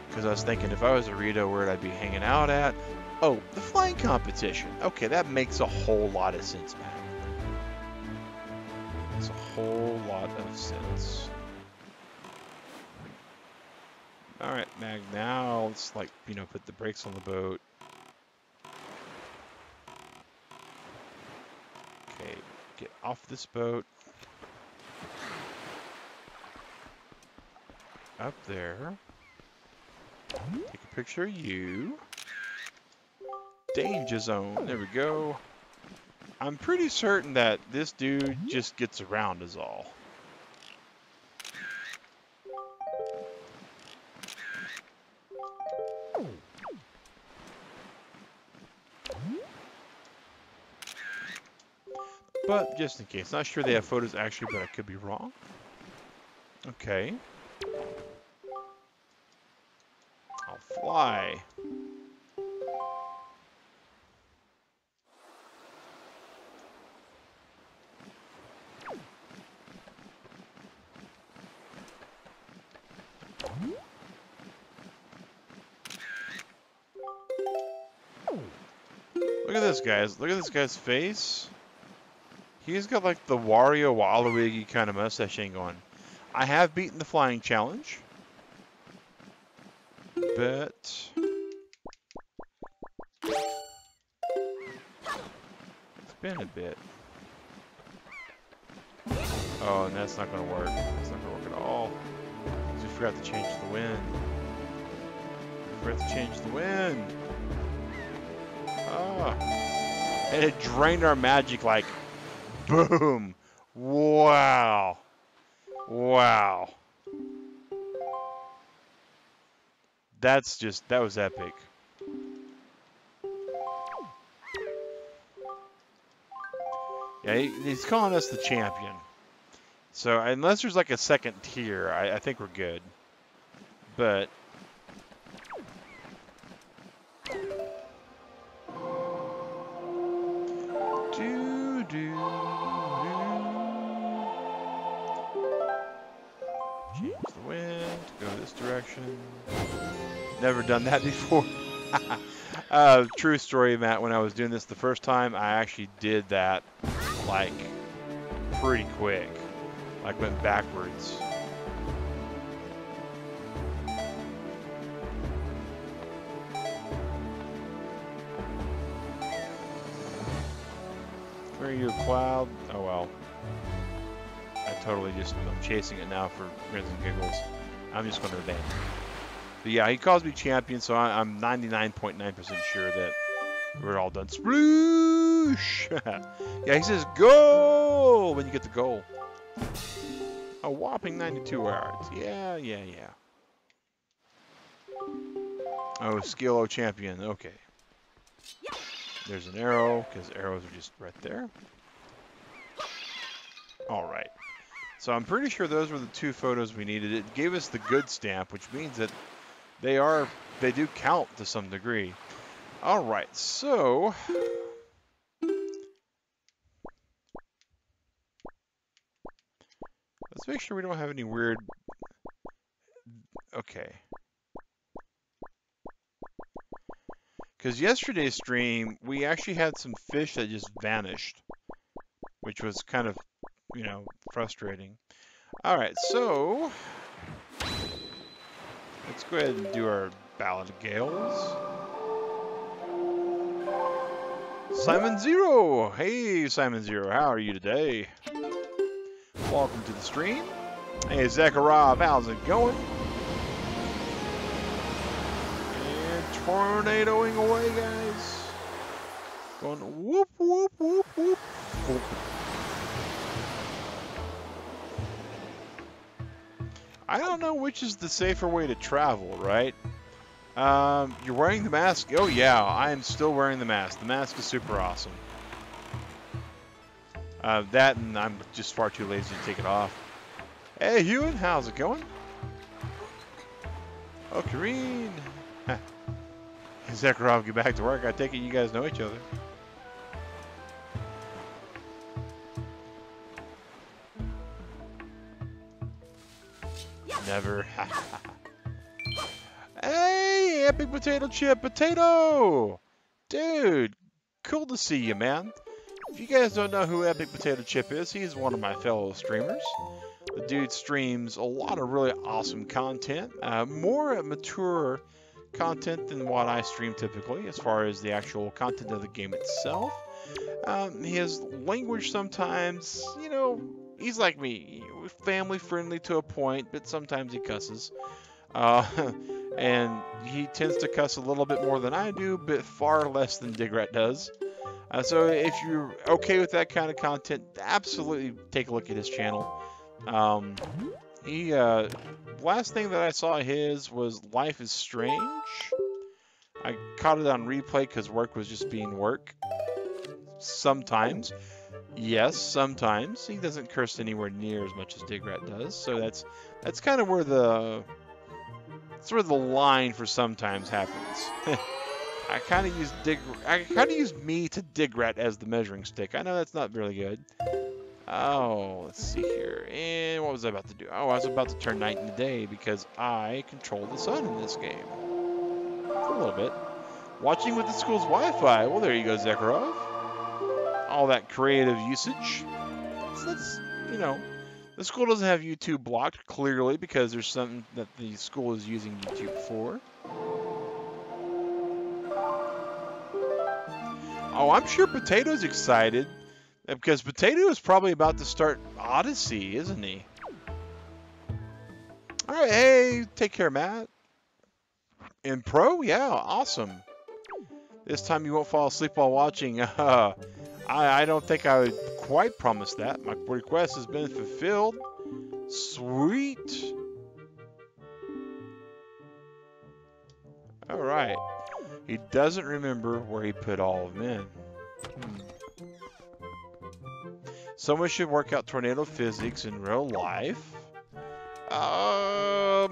Because I was thinking, if I was a Dorito, where'd I be hanging out at? Oh, the flying competition. Okay, that makes a whole lot of sense, Mac. Makes a whole lot of sense. Alright, Mag, now let's, like, you know, put the brakes on the boat. Okay, get off this boat. Up there. Take a picture of you. Danger zone. There we go. I'm pretty certain that this dude just gets around is all. But just in case. Not sure they have photos actually, but I could be wrong. Okay. I'll fly. Look at this, guys. Look at this guy's face. He's got like the Wario Waluigi kind of mustache thing going. I have beaten the flying challenge. But it's been a bit. Oh, and that's not going to work. That's not going to work at all. We forgot to change the wind. We forgot to change the wind. Ah. And it drained our magic like boom. Wow. Wow. That's just, that was epic. Yeah, he's calling us the champion. So, unless there's like a second tier, I think we're good. But... Change the wind, go this direction. Never done that before. True story, Matt. When I was doing this the first time, I actually did that like pretty quick. Like went backwards. Where are you, Cloud? Oh well. I totally just, I'm chasing it now for grins and giggles. I'm just going to abandon it. But yeah, he calls me champion, so I'm 99.9% sure that we're all done. Sploosh! Yeah, he says goal when you get the goal. A whopping 92 yards. Yeah. Oh, Skillo champion. Okay. There's an arrow, because arrows are just right there. All right. So I'm pretty sure those were the two photos we needed. It gave us the good stamp, which means that they do count to some degree. All right, so let's make sure we don't have any weird. Okay. Because yesterday's stream, we actually had some fish that just vanished. which was kind of, you know, frustrating. All right, so let's go ahead and do our Ballad of Gales. Simon Zero! Hey, Simon Zero, how are you today? Welcome to the stream. Hey, Zakharov, how's it going? And tornadoing away, guys. Going whoop, whoop, whoop, whoop, whoop. I don't know which is the safer way to travel, right? You're wearing the mask? Oh yeah, I am still wearing the mask. The mask is super awesome. That and I'm just far too lazy to take it off. Hey Ewan, how's it going? Oh, Kareen. Zakharov, get back to work. I take it you guys know each other. Never. Hey, Epic Potato Chip Potato! Dude, cool to see you, man. If you guys don't know who Epic Potato Chip is, he's one of my fellow streamers. The dude streams a lot of really awesome content, more mature content than what I stream typically, as far as the actual content of the game itself. His language sometimes, you know, he's like me, family friendly to a point, but sometimes he cusses. And he tends to cuss a little bit more than I do, but far less than Digrat does. So if you're okay with that kind of content, absolutely take a look at his channel. Last thing that I saw his was Life is Strange. I caught it on replay because work was just being work. Sometimes. Yes, sometimes. He doesn't curse anywhere near as much as Digrat does, so that's kind of where the line for sometimes happens. I kind of use me to Digrat as the measuring stick. I know that's not really good. Oh, let's see here. And what was I about to do? Oh, I was about to turn night into day because I control the sun in this game. For a little bit. Watching with the school's Wi-Fi. Well, there you go, Zakharov. All that creative usage. So that's, you know, the school doesn't have YouTube blocked, clearly, because there's something that the school is using YouTube for. Oh, I'm sure Potato's excited, because Potato is probably about to start Odyssey, isn't he? Alright, hey, take care, Matt. In Pro? Yeah, awesome. This time you won't fall asleep while watching. I don't think I would quite promise that. My request has been fulfilled. Sweet. Alright. He doesn't remember where he put all of them in. Someone should work out tornado physics in real life. I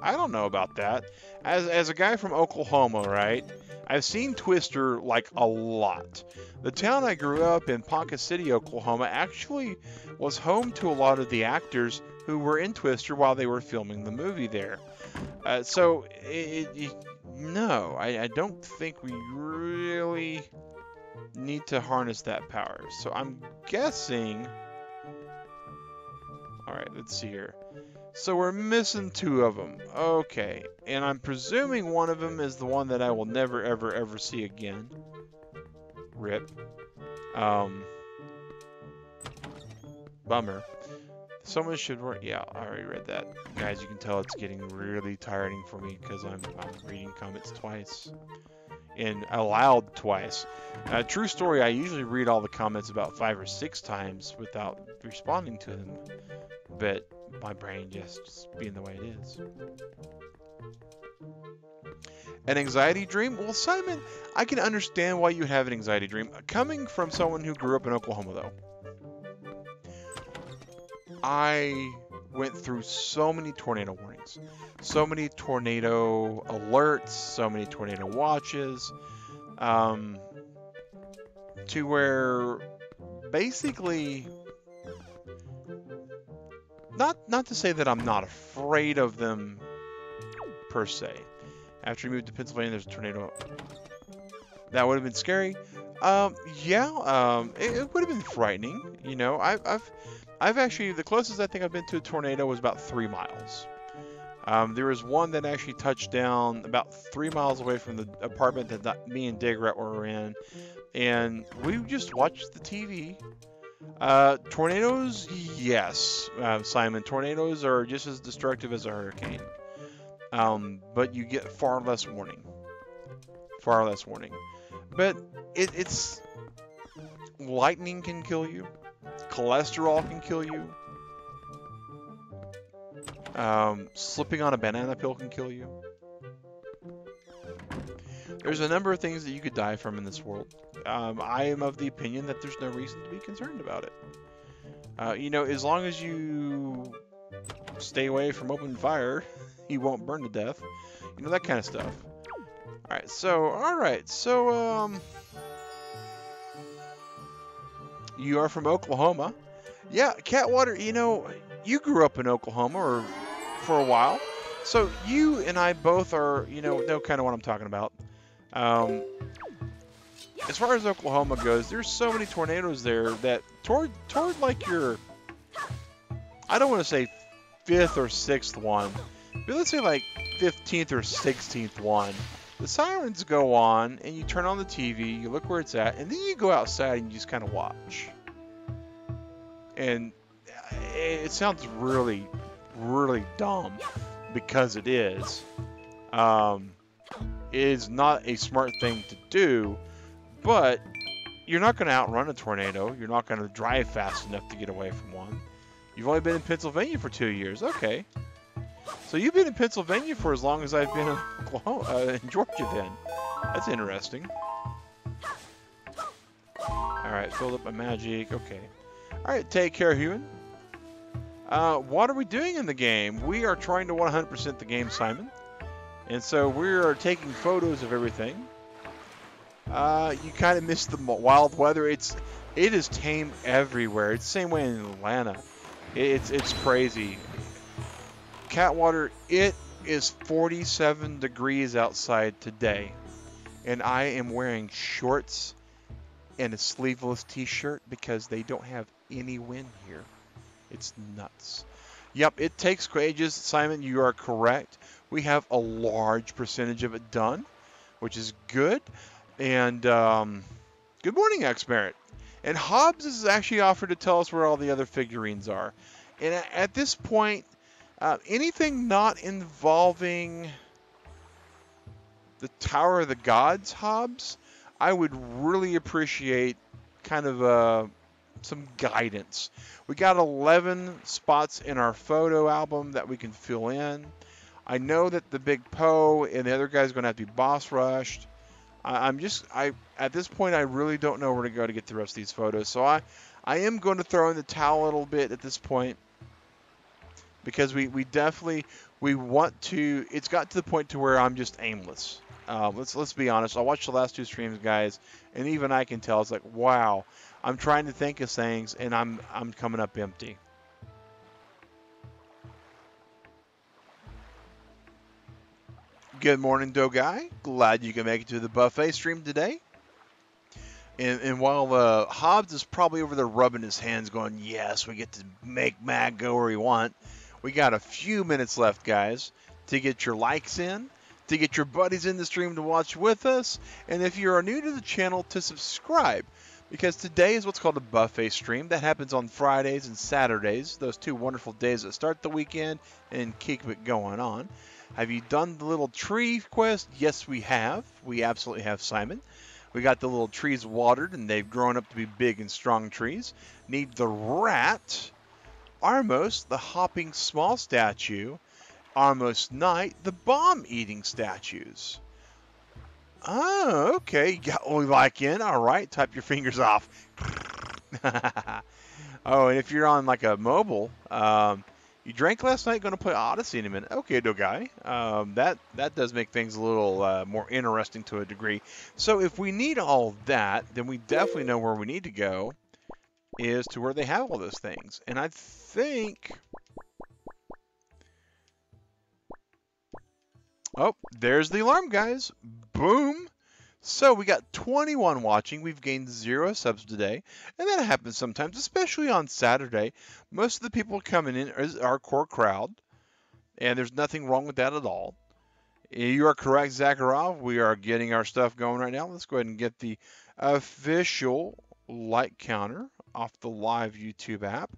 don't know about that. As a guy from Oklahoma, right? I've seen Twister like a lot. The town I grew up in, Ponca City, Oklahoma, actually was home to a lot of the actors who were in Twister while they were filming the movie there. So, no, I don't think we really need to harness that power. So I'm guessing... Alright, let's see here. So we're missing 2 of them. Okay, and I'm presuming one of them is the one that I will never, ever, ever see again. Rip. Bummer. Someone should work. Yeah, I already read that. Guys, you can tell it's getting really tiring for me because I'm reading comments twice. And aloud twice. True story, I usually read all the comments about 5 or 6 times without responding to them. But my brain just being the way it is. An anxiety dream? Well, Simon, I can understand why you have an anxiety dream. Coming from someone who grew up in Oklahoma, though. I went through so many tornado warnings, so many tornado alerts, so many tornado watches, to where basically, not to say that I'm not afraid of them per se. After we moved to Pennsylvania, there's a tornado. That would have been scary. Yeah, it would have been frightening. You know, I've actually, the closest I think I've been to a tornado was about 3 miles. There was one that actually touched down about 3 miles away from the apartment me and Digrat were in, and we just watched the TV. Tornadoes, yes, Simon. Tornadoes are just as destructive as a hurricane, but you get far less warning. Far less warning. But it's lightning can kill you. Cholesterol can kill you. Slipping on a banana peel can kill you. There's a number of things that you could die from in this world. I am of the opinion that there's no reason to be concerned about it. You know, as long as you stay away from open fire, you won't burn to death. You know, that kind of stuff. Alright, so, you are from Oklahoma. Yeah, Catwater, you know, you grew up in Oklahoma or for a while. So you and I both are, you know kind of what I'm talking about. As far as Oklahoma goes, there's so many tornadoes there that toward like your, I don't want to say 5th or 6th one, but let's say like 15th or 16th one. The sirens go on, and you turn on the TV, you look where it's at, and then you go outside and you just kind of watch. And it sounds really, really dumb, because it is. It is not a smart thing to do, but you're not going to outrun a tornado. You're not going to drive fast enough to get away from one. You've only been in Pennsylvania for 2 years. Okay. So you've been in Pennsylvania for as long as I've been in Oklahoma, in Georgia then. That's interesting. Alright, filled up my magic. Okay. Alright, take care, Human. What are we doing in the game? We are trying to 100% the game, Simon. And so we are taking photos of everything. You kind of missed the wild weather. It is tame everywhere. It's the same way in Atlanta. It's crazy. Catwater, it is 47 degrees outside today, and I am wearing shorts and a sleeveless t-shirt because they don't have any wind here. It's nuts. Yep, it takes ages. Simon, you are correct. We have a large percentage of it done, which is good. And good morning, X-Merit. And Hobbs has actually offered to tell us where all the other figurines are. And at this point, anything not involving the Tower of the Gods, Hobbs, I would really appreciate kind of some guidance. We got 11 spots in our photo album that we can fill in. I know that the Big Poe and the other guy's going to have to be boss rushed. At this point, I really don't know where to go to get the rest of these photos. So I am going to throw in the towel a little bit at this point. Because we definitely want to. It's got to the point to where I'm just aimless. Let's be honest. I watched the last 2 streams, guys, and even I can tell it's like, wow. I'm trying to think of things, and I'm coming up empty. Good morning, Doe Guy. Glad you can make it to the buffet stream today. And while Hobbs is probably over there rubbing his hands, going, "Yes, we get to make Mag go where we want." We got a few minutes left, guys, to get your likes in, to get your buddies in the stream to watch with us, and if you are new to the channel, to subscribe, because today is what's called a buffet stream. That happens on Fridays and Saturdays, those 2 wonderful days that start the weekend and keep it going on. Have you done the little tree quest? Yes, we have. We absolutely have, Simon. We got the little trees watered, and they've grown up to be big and strong trees. Need the rat, Armos, the hopping small statue, Armos Knight, the bomb-eating statues. Oh, okay. You got all like in. All right. Type your fingers off. Oh, and if you're on like a mobile, you drank last night, going to play Odyssey in a minute. Okay, Doe Guy. That does make things a little more interesting to a degree. So if we need all that, then we definitely know where we need to go is to where they have all those things. And I think... Oh, there's the alarm, guys. Boom. So we got 21 watching. We've gained 0 subs today, and that happens sometimes, especially on Saturday. Most of the people coming in is our core crowd, and there's nothing wrong with that at all. You are correct, Zakharov. We are getting our stuff going right now. Let's go ahead and get the official like counter off the live YouTube app.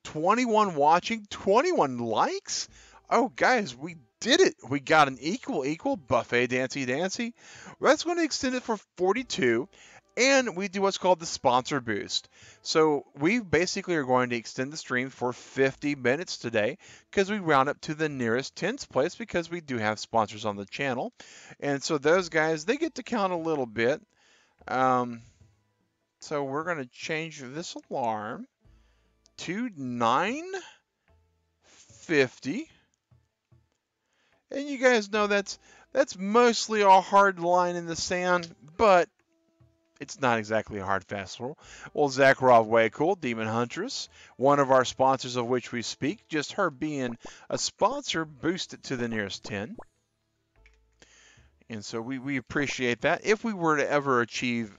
21 watching, 21 likes. Oh, guys, we did it. We got an equal buffet dancy. That's going to extend it for 42. And we do what's called the sponsor boost. So we basically are going to extend the stream for 50 minutes today because we round up to the nearest tens place because we do have sponsors on the channel. And so those guys, they get to count a little bit. So we're going to change this alarm to 9:50. And you guys know that's mostly a hard line in the sand, but it's not exactly a hard fast rule. Well, Zakharov, way cool, Demon Huntress, one of our sponsors of which we speak. Just her being a sponsor boost it to the nearest 10. And so we appreciate that. If we were to ever achieve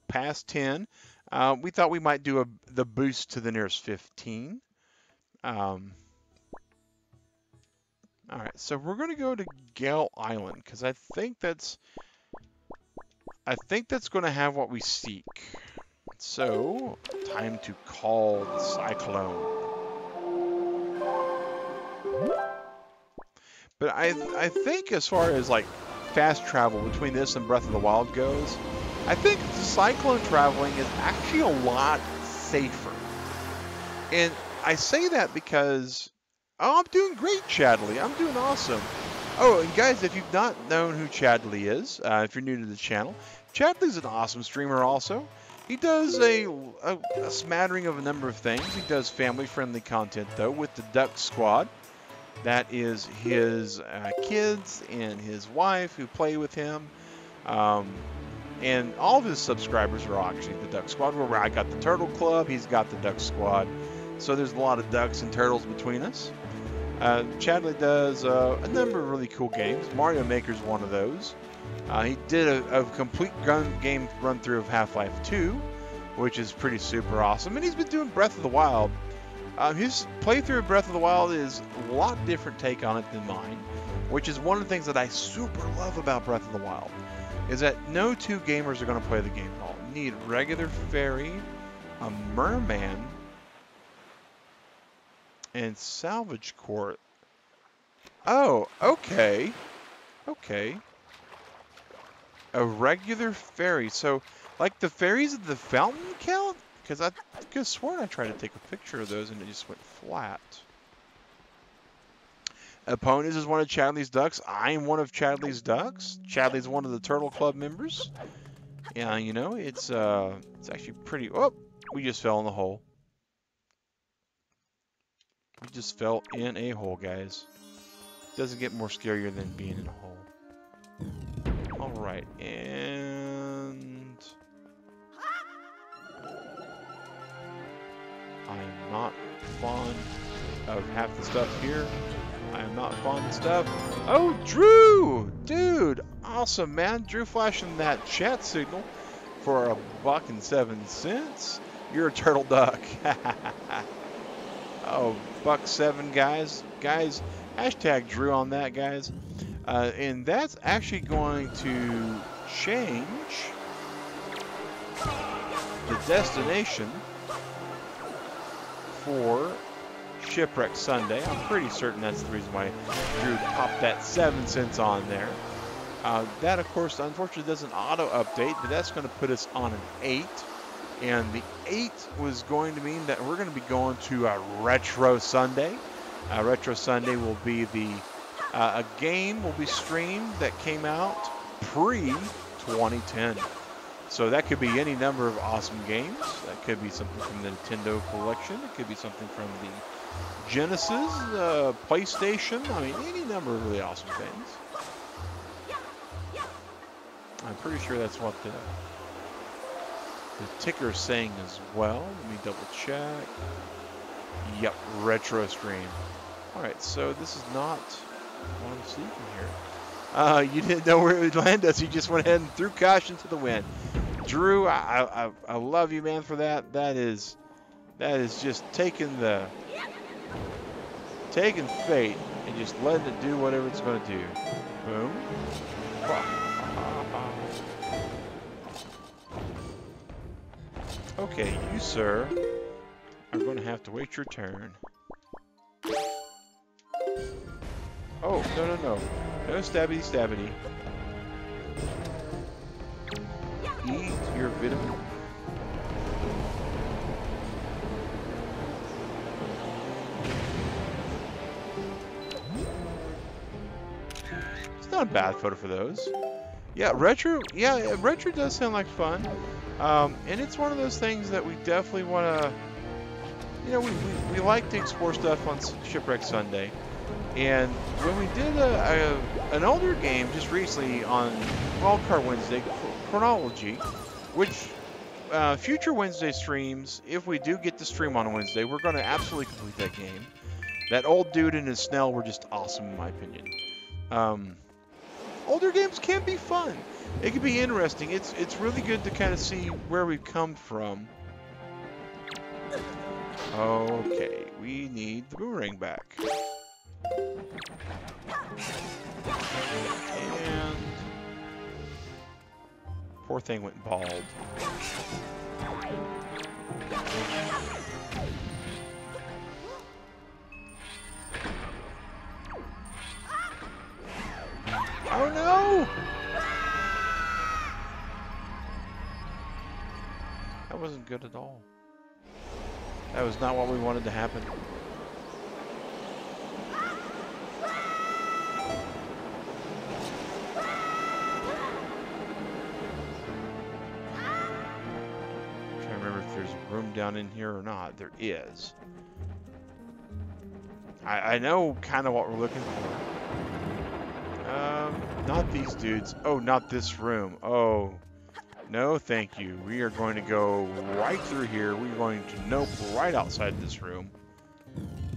past 10, we thought we might do the boost to the nearest 15. All right, so we're going to go to Gale Island because I think that's going to have what we seek. So, time to call the cyclone. But I think as far as like fast travel between this and Breath of the Wild goes, I think the cyclone traveling is actually a lot safer. And I say that because, oh, I'm doing great, Chadley. I'm doing awesome. Oh, and guys, if you've not known who Chadley is, if you're new to the channel, Chadley's an awesome streamer also. He does a smattering of a number of things. He does family-friendly content, though, with the Duck Squad. That is his kids and his wife who play with him. And all of his subscribers are actually the Duck Squad. Where I got the Turtle Club, he's got the Duck Squad. So there's a lot of ducks and turtles between us. Chadley does a number of really cool games. Mario Maker's one of those. He did a complete game run through of Half-Life 2, which is pretty super awesome. And he's been doing Breath of the Wild. His playthrough of Breath of the Wild is a lot different take on it than mine, which is one of the things that I super love about Breath of the Wild, is that no two gamers are going to play the game at all. You need a regular fairy, a merman, and salvage court. Oh, okay. Okay. A regular fairy. So, like the fairies of the fountain count? Because I could have sworn I tried to take a picture of those and it just went flat. Opponents is one of Chadley's ducks. I'm one of Chadley's ducks. Chadley's one of the Turtle Club members. Yeah, you know, it's actually pretty... Oh, we just fell in the hole. We just fell in a hole, guys. Doesn't get more scarier than being in a hole. Alright, and... I'm not fond of half the stuff here. I am not fond of stuff. Oh, Drew! Dude, awesome, man. Drew flashing that chat signal for $1.07. You're a turtle duck. Oh, $1.07, guys. Guys, hashtag Drew on that, guys. And that's actually going to change the destination for Shipwreck Sunday. I'm pretty certain that's the reason why Drew popped that 7 cents on there. That, of course, unfortunately doesn't auto-update, but that's going to put us on an 8. And the 8 was going to mean that we're going to be going to a Retro Sunday. Retro Sunday will be a game will be streamed that came out pre-2010. So that could be any number of awesome games. That could be something from the Nintendo collection. It could be something from the Genesis, PlayStation. I mean, any number of really awesome things. I'm pretty sure that's what the ticker's saying as well. Let me double check. Yep, retro stream. Alright, so this is not what I'm seeking here. You didn't know where it would land us. You just went ahead and threw caution to the wind. Drew, I love you, man, for that. That is just taking fate and just letting it do whatever it's going to do. Boom. Okay, you, sir, are going to have to wait your turn. Oh, no. No stabby stabbity. Eat your vitamin. It's not a bad photo for those. Yeah, retro. Yeah, retro does sound like fun. And it's one of those things that we definitely want to. You know, we like to explore stuff on Shipwreck Sunday. And when we did an older game just recently on Wildcard Wednesday, Chronology, which future Wednesday streams, if we do get to stream on a Wednesday, we're going to absolutely complete that game. That old dude and his Snell were just awesome in my opinion. Older games can be fun. It can be interesting. It's really good to kind of see where we've come from. Okay, we need the boomerang back. And poor thing went bald. Oh no! That wasn't good at all. That was not what we wanted to happen. Room down in here or not. There is. I know kind of what we're looking for. Not these dudes. Oh, not this room. Oh, no thank you. We are going to go right through here. We're going to nope right outside this room.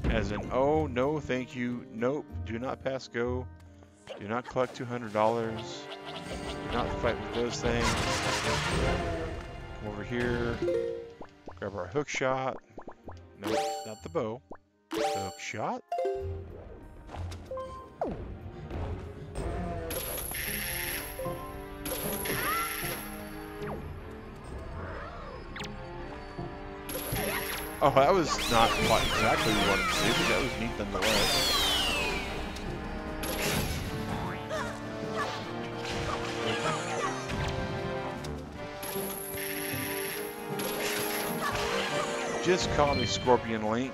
As in, oh, no thank you. Nope. Do not pass go. Do not collect $200. Do not fight with those things. Come over here. Grab our hook shot. No, not the bow. The hook shot. Oh, that was not what exactly we wanted to do, but that was neat nonetheless. Just call me Scorpion Link.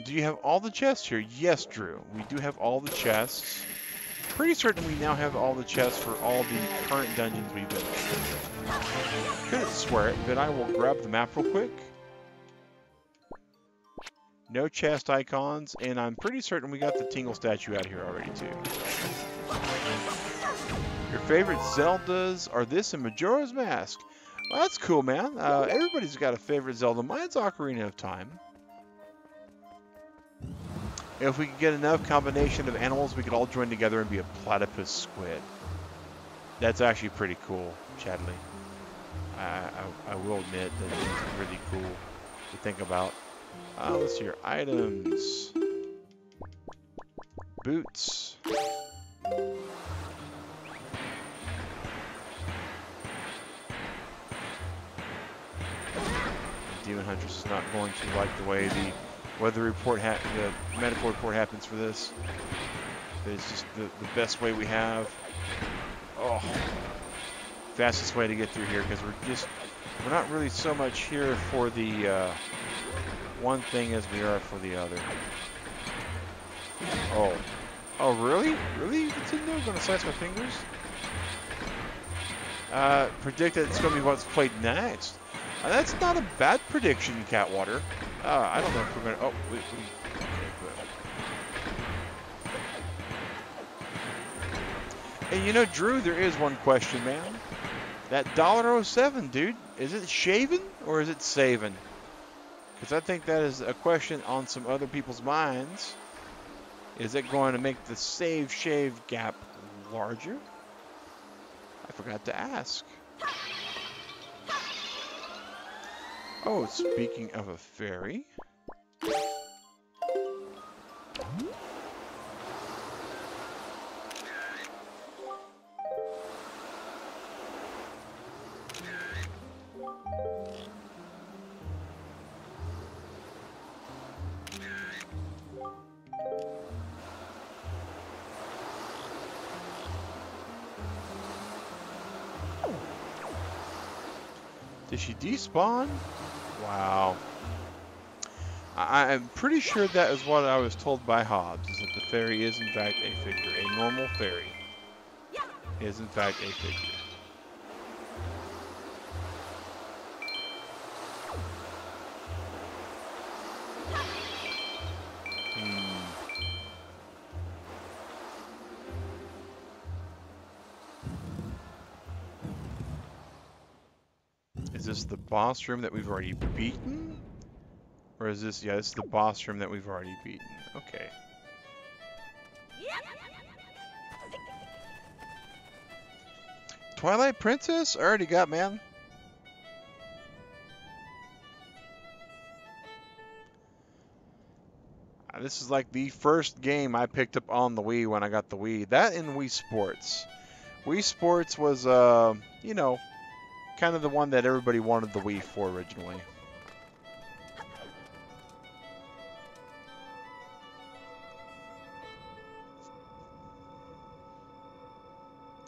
Do you have all the chests here? Yes, Drew. We do have all the chests. Pretty certain we now have all the chests for all the current dungeons we've been in. Couldn't swear it, but I will grab the map real quick. No chest icons, and I'm pretty certain we got the Tingle statue out here already, too. Your favorite Zeldas are this and Majora's Mask. Well, that's cool, man. Everybody's got a favorite Zelda. Mine's Ocarina of Time. If we could get enough combination of animals, we could all join together and be a platypus squid. That's actually pretty cool, Chadley. I will admit that it's really cool to think about. Let's see here. Items. Boots. Demon Huntress is not going to like the way the weather report, the medical report happens for this. It's just the best way we have. Oh, fastest way to get through here, because we're not really so much here for the one thing as we are for the other. Oh, really? Really? It's in there? Gonna slice my fingers? Predict that it's gonna be what's played next. That's not a bad prediction, Catwater. I don't know if we're going to... Oh, okay, good. And you know, Drew, there is one question, man. That $1.07, dude, is it shaven or is it saving? Because I think that is a question on some other people's minds. Is it going to make the save shave gap larger? I forgot to ask. Oh, speaking of a fairy. Did she despawn? Wow. I'm pretty sure that is what I was told by Hobbs, is that the fairy is in fact a figure. A normal fairy is in fact a figure. Is this the boss room that we've already beaten? Or is this, yeah, this is the boss room that we've already beaten. Okay. Twilight Princess? I already got, man. This is like the first game I picked up on the Wii when I got the Wii. That and Wii Sports. Wii Sports was, you know, kind of the one that everybody wanted the Wii for originally.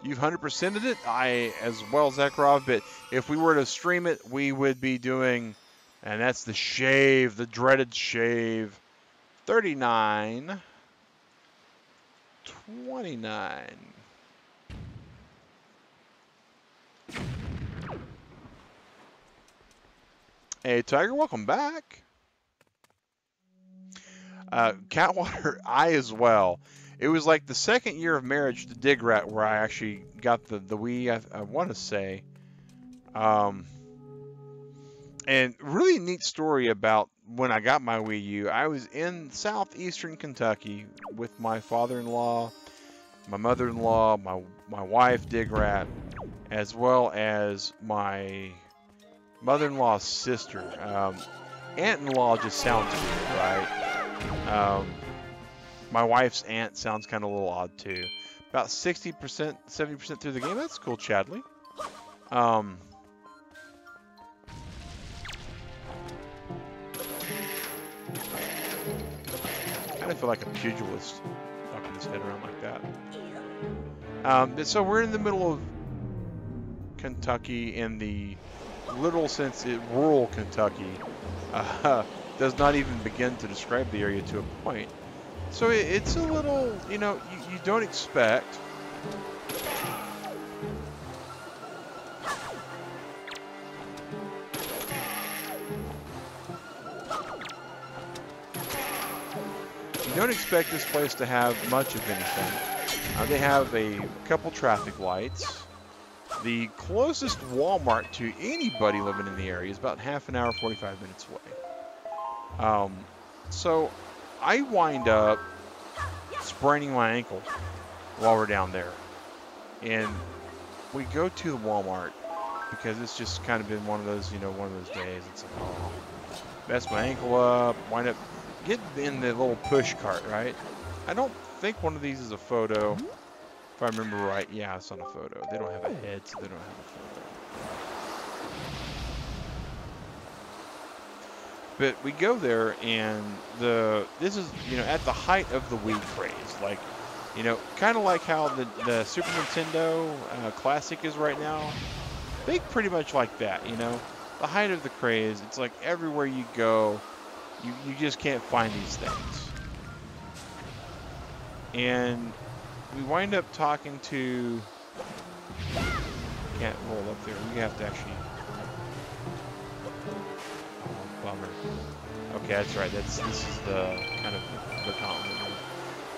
You've 100%ed it? I as well, Zakharov, but if we were to stream it, we would be doing, and that's the shave, the dreaded shave, 39, 29. Hey, Tiger, welcome back. Catwater, I as well. It was like the second year of marriage to Dig Rat where I actually got the Wii, I want to say. And really neat story about when I got my Wii U. I was in southeastern Kentucky with my father-in-law, my mother-in-law, my wife, Dig Rat, as well as my mother-in-law's sister. Aunt-in-law just sounds weird, right? My wife's aunt sounds kind of a little odd too. About 60%, 70% through the game. That's cool, Chadley. I kind of feel like a pugilist knocking his head around like that. So we're in the middle of Kentucky in the literal sense. Rural Kentucky does not even begin to describe the area to a point. So it's a little, you know, you don't expect. You don't expect this place to have much of anything. They have a couple traffic lights. The closest Walmart to anybody living in the area is about half an hour, 45 minutes away. So I wind up spraining my ankle while we're down there. And we go to the Walmart because it's just kind of been one of those, you know, one of those days. It's like, oh, mess my ankle up, wind up getting in the little push cart, right? I don't think one of these is a photo. If I remember right, yeah, it's on a photo. They don't have a head, so they don't have a photo. But we go there, and this is, you know, at the height of the Wii craze. Like, you know, kind of like how the Super Nintendo Classic is right now. Pretty much like that, you know. The height of the craze, it's like everywhere you go, you just can't find these things. And we wind up talking to... Can't roll up there. We have to actually... Bummer. Okay, that's right. This is the kind of the gauntlet.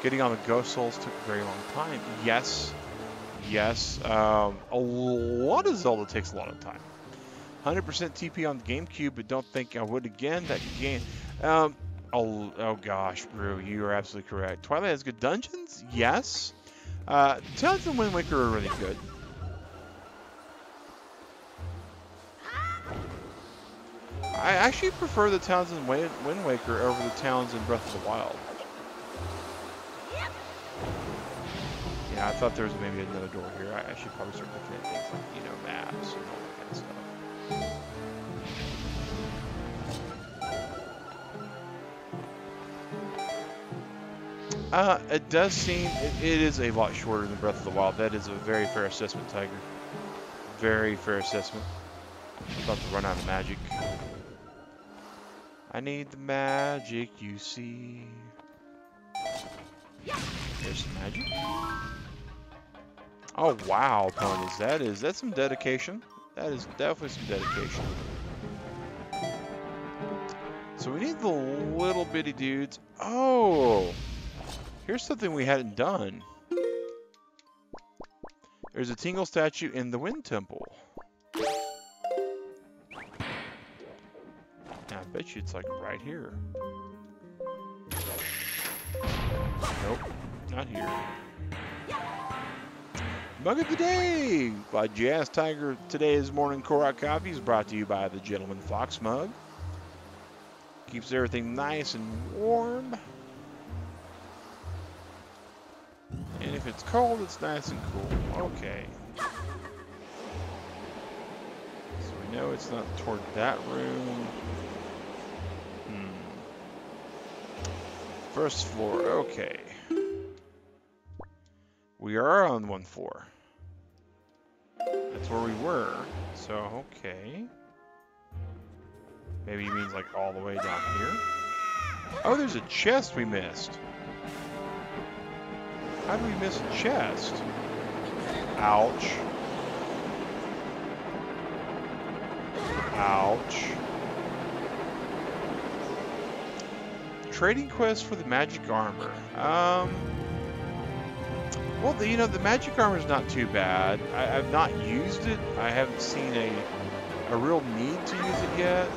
Getting on the Ghost Souls took a very long time. Yes. A lot of Zelda takes a lot of time. 100% TP on the GameCube, but don't think I would again. That game, Oh gosh, Brew, you are absolutely correct. Twilight has good dungeons? Yes. Tales and Wind Waker are really good. I actually prefer the towns in Wind Waker over the towns in Breath of the Wild. Yeah, I thought there was maybe another door here. I should probably start looking at things like, you know, maps and all that kind of stuff. It does seem, it is a lot shorter than Breath of the Wild. That is a very fair assessment, Tiger. Very fair assessment. I'm about to run out of magic. I need the magic, you see. There's some magic. Oh wow, ponies, that's some dedication. That is definitely some dedication. So we need the little bitty dudes. Oh, here's something we hadn't done. There's a Tingle statue in the Wind Temple. I bet you it's like right here. Nope, not here. Mug of the day by Jazz Tiger. Today's morning Korok Coffee is brought to you by the Gentleman Fox mug. Keeps everything nice and warm. And if it's cold, it's nice and cool. Okay. So we know it's not toward that room. First floor, okay. We are on one floor. That's where we were, so okay. Maybe he means like all the way down here. Oh, there's a chest we missed. How did we miss a chest? Ouch. Ouch. Trading quest for the magic armor. Well, you know, the magic armor is not too bad. I've not used it. I haven't seen a real need to use it yet.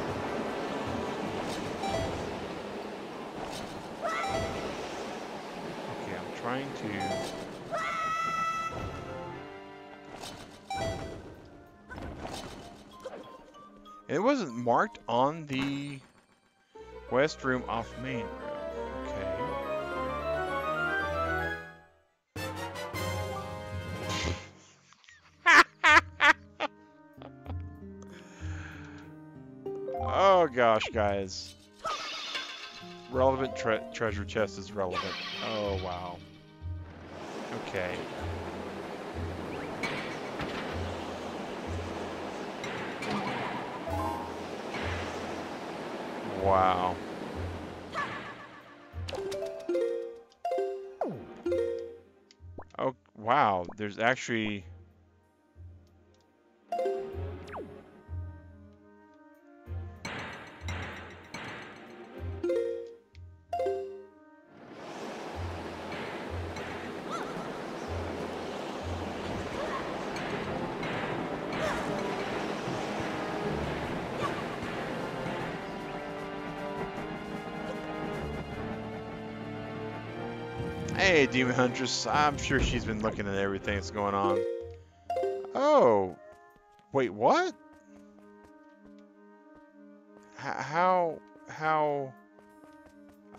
Okay, I'm trying to... It wasn't marked on the West room off main room. Okay. Oh gosh, guys. Relevant treasure chest is relevant. Oh wow. Okay. Wow. Oh, wow. There's actually... Hey, Demon Huntress. I'm sure she's been looking at everything that's going on. Oh. Wait, what? How...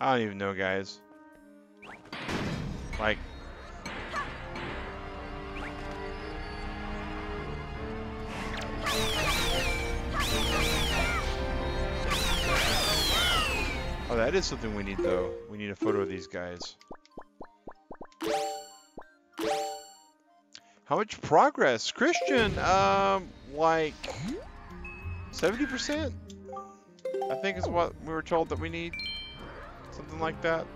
I don't even know, guys. Like... Oh, that is something we need, though. We need a photo of these guys. How much progress? Christian, like 70%? I think is what we were told that we need. Something like that.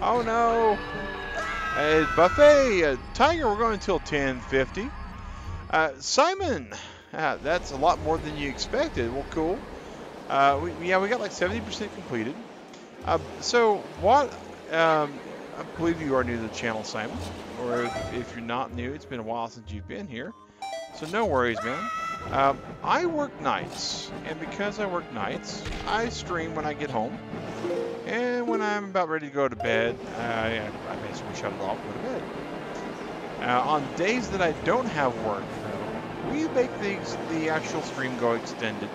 Oh no! Buffet, Tiger, we're going until 10:50. Simon, That's a lot more than you expected. Well, cool. We got like 70% completed. So what? I believe you are new to the channel, Simon. Or if you're not new, it's been a while since you've been here. So no worries, man. I work nights, and because I work nights, I stream when I get home. And when I'm about ready to go to bed, I basically shut it off and go to bed. On days that I don't have work, though, we make the actual stream go extended.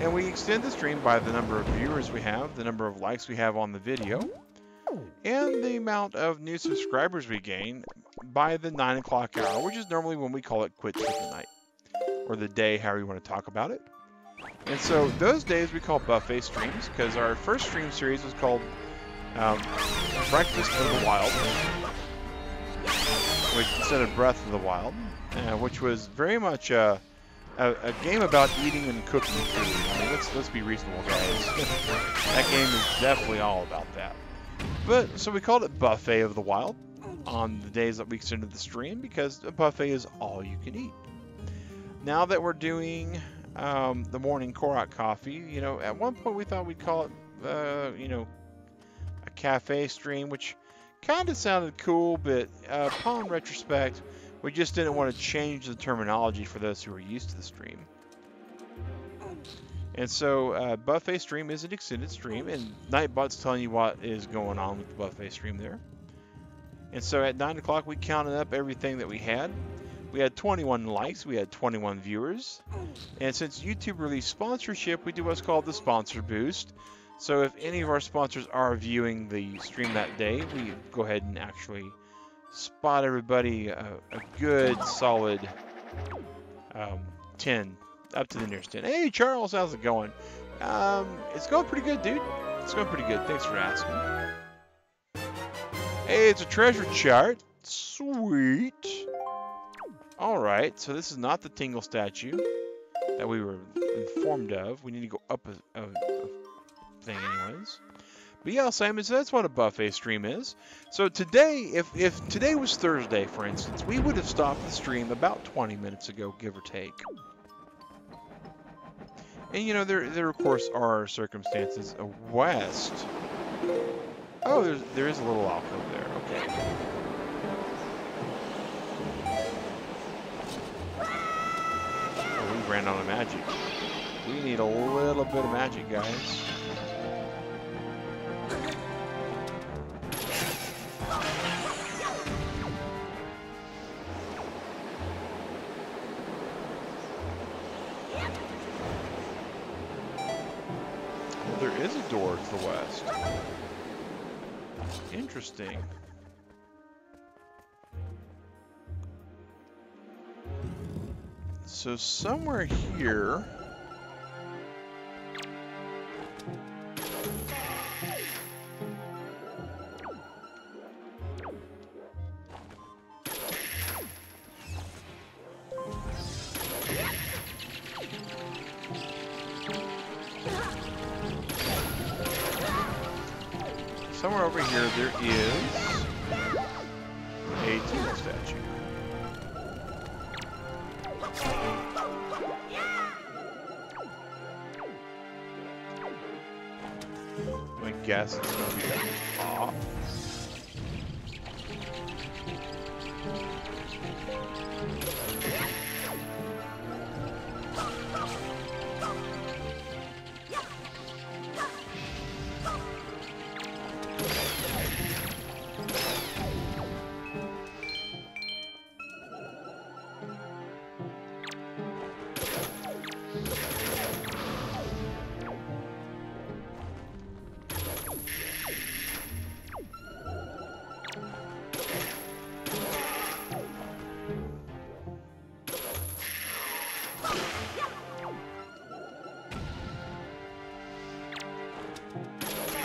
And we extend the stream by the number of viewers we have, the number of likes we have on the video, and the amount of new subscribers we gain by the 9 o'clock hour, which is normally when we call it quits for the night, or the day, however you want to talk about it. And so those days we call buffet streams, because our first stream series was called Breakfast of the Wild, which instead of Breath of the Wild, which was very much a game about eating and cooking food. I mean, let's be reasonable, guys. That game is definitely all about that. But so we called it Buffet of the Wild on the days that we extended the stream, because a buffet is all you can eat. Now that we're doing the morning Korok Coffee, you know, at one point we thought we'd call it, you know, a cafe stream, which kind of sounded cool, but upon retrospect, we just didn't want to change the terminology for those who are used to the stream. And so buffet stream is an extended stream, and Nightbot's telling you what is going on with the buffet stream there. And so at 9 o'clock, we counted up everything that we had. We had 21 likes, we had 21 viewers. And since YouTube released sponsorship, we do what's called the sponsor boost. So if any of our sponsors are viewing the stream that day, we go ahead and actually spot everybody a good solid 10, up to the nearest 10. Hey Charles, how's it going? It's going pretty good, dude. It's going pretty good. Thanks for asking. Hey, it's a treasure chart. Sweet. Alright, so this is not the Tingle statue that we were informed of. We need to go up a thing anyways. But yeah, Simon, so that's what a buffet stream is. So today, if today was Thursday, for instance, we would have stopped the stream about 20 minutes ago, give or take. And you know, there of course are circumstances west. Oh, there is a little alcove there, okay. Oh, we ran out of magic. We need a little bit of magic, guys. There is a door to the west. Interesting. So somewhere here... somewhere over here there is a Tingle statue. I guess it's going to be at the top.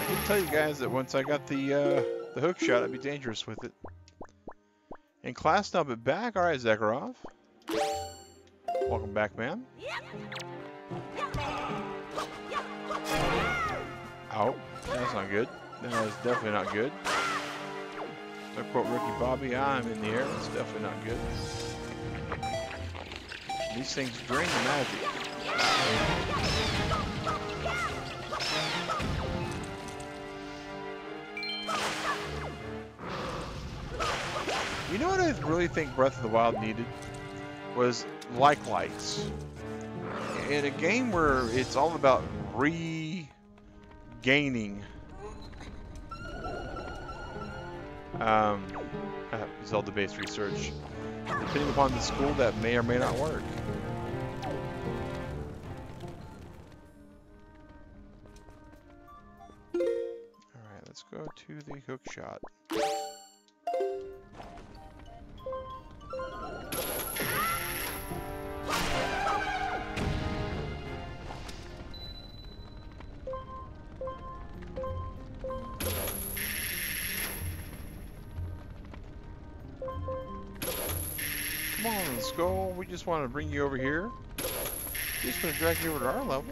I tell you guys that once I got the hook shot, I'd be dangerous with it. And class now, but back. All right, Zakharov. Welcome back, man. Oh, that's not good. That is definitely not good. To quote Ricky Bobby, I'm in the air. That's definitely not good. These things drain the magic. You know what I really think Breath of the Wild needed? Was like lights. In a game where it's all about regaining Zelda-based research, depending upon the school, that may or may not work. Alright, let's go to the hook shot. Come on, Skull. We just want to bring you over here. We're just going to drag you over to our level.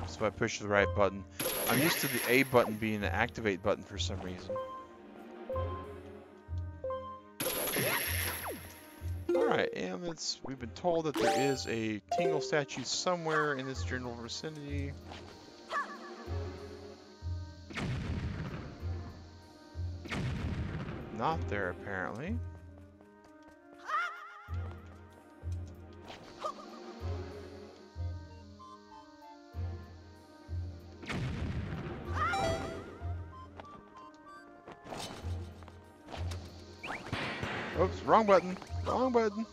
So if I push the right button. I'm used to the A button being an activate button for some reason. Alright, and we've been told that there is a Tingle statue somewhere in this general vicinity. Not there, apparently. Oops, wrong button. Wrong button.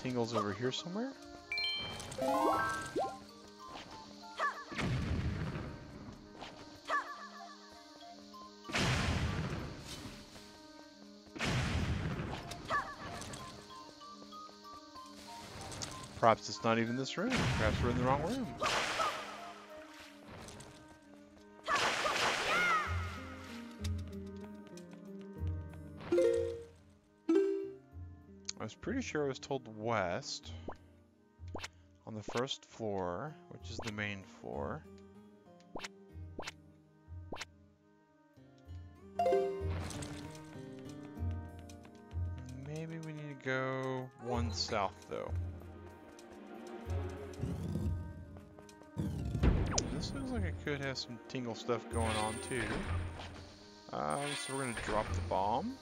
Tingle's over here somewhere. Perhaps it's not even this room. Perhaps we're in the wrong room. I was pretty sure I was told west on the first floor, which is the main floor. Maybe we need to go one south though. This looks like it could have some Tingle stuff going on too. So we're gonna drop the bomb.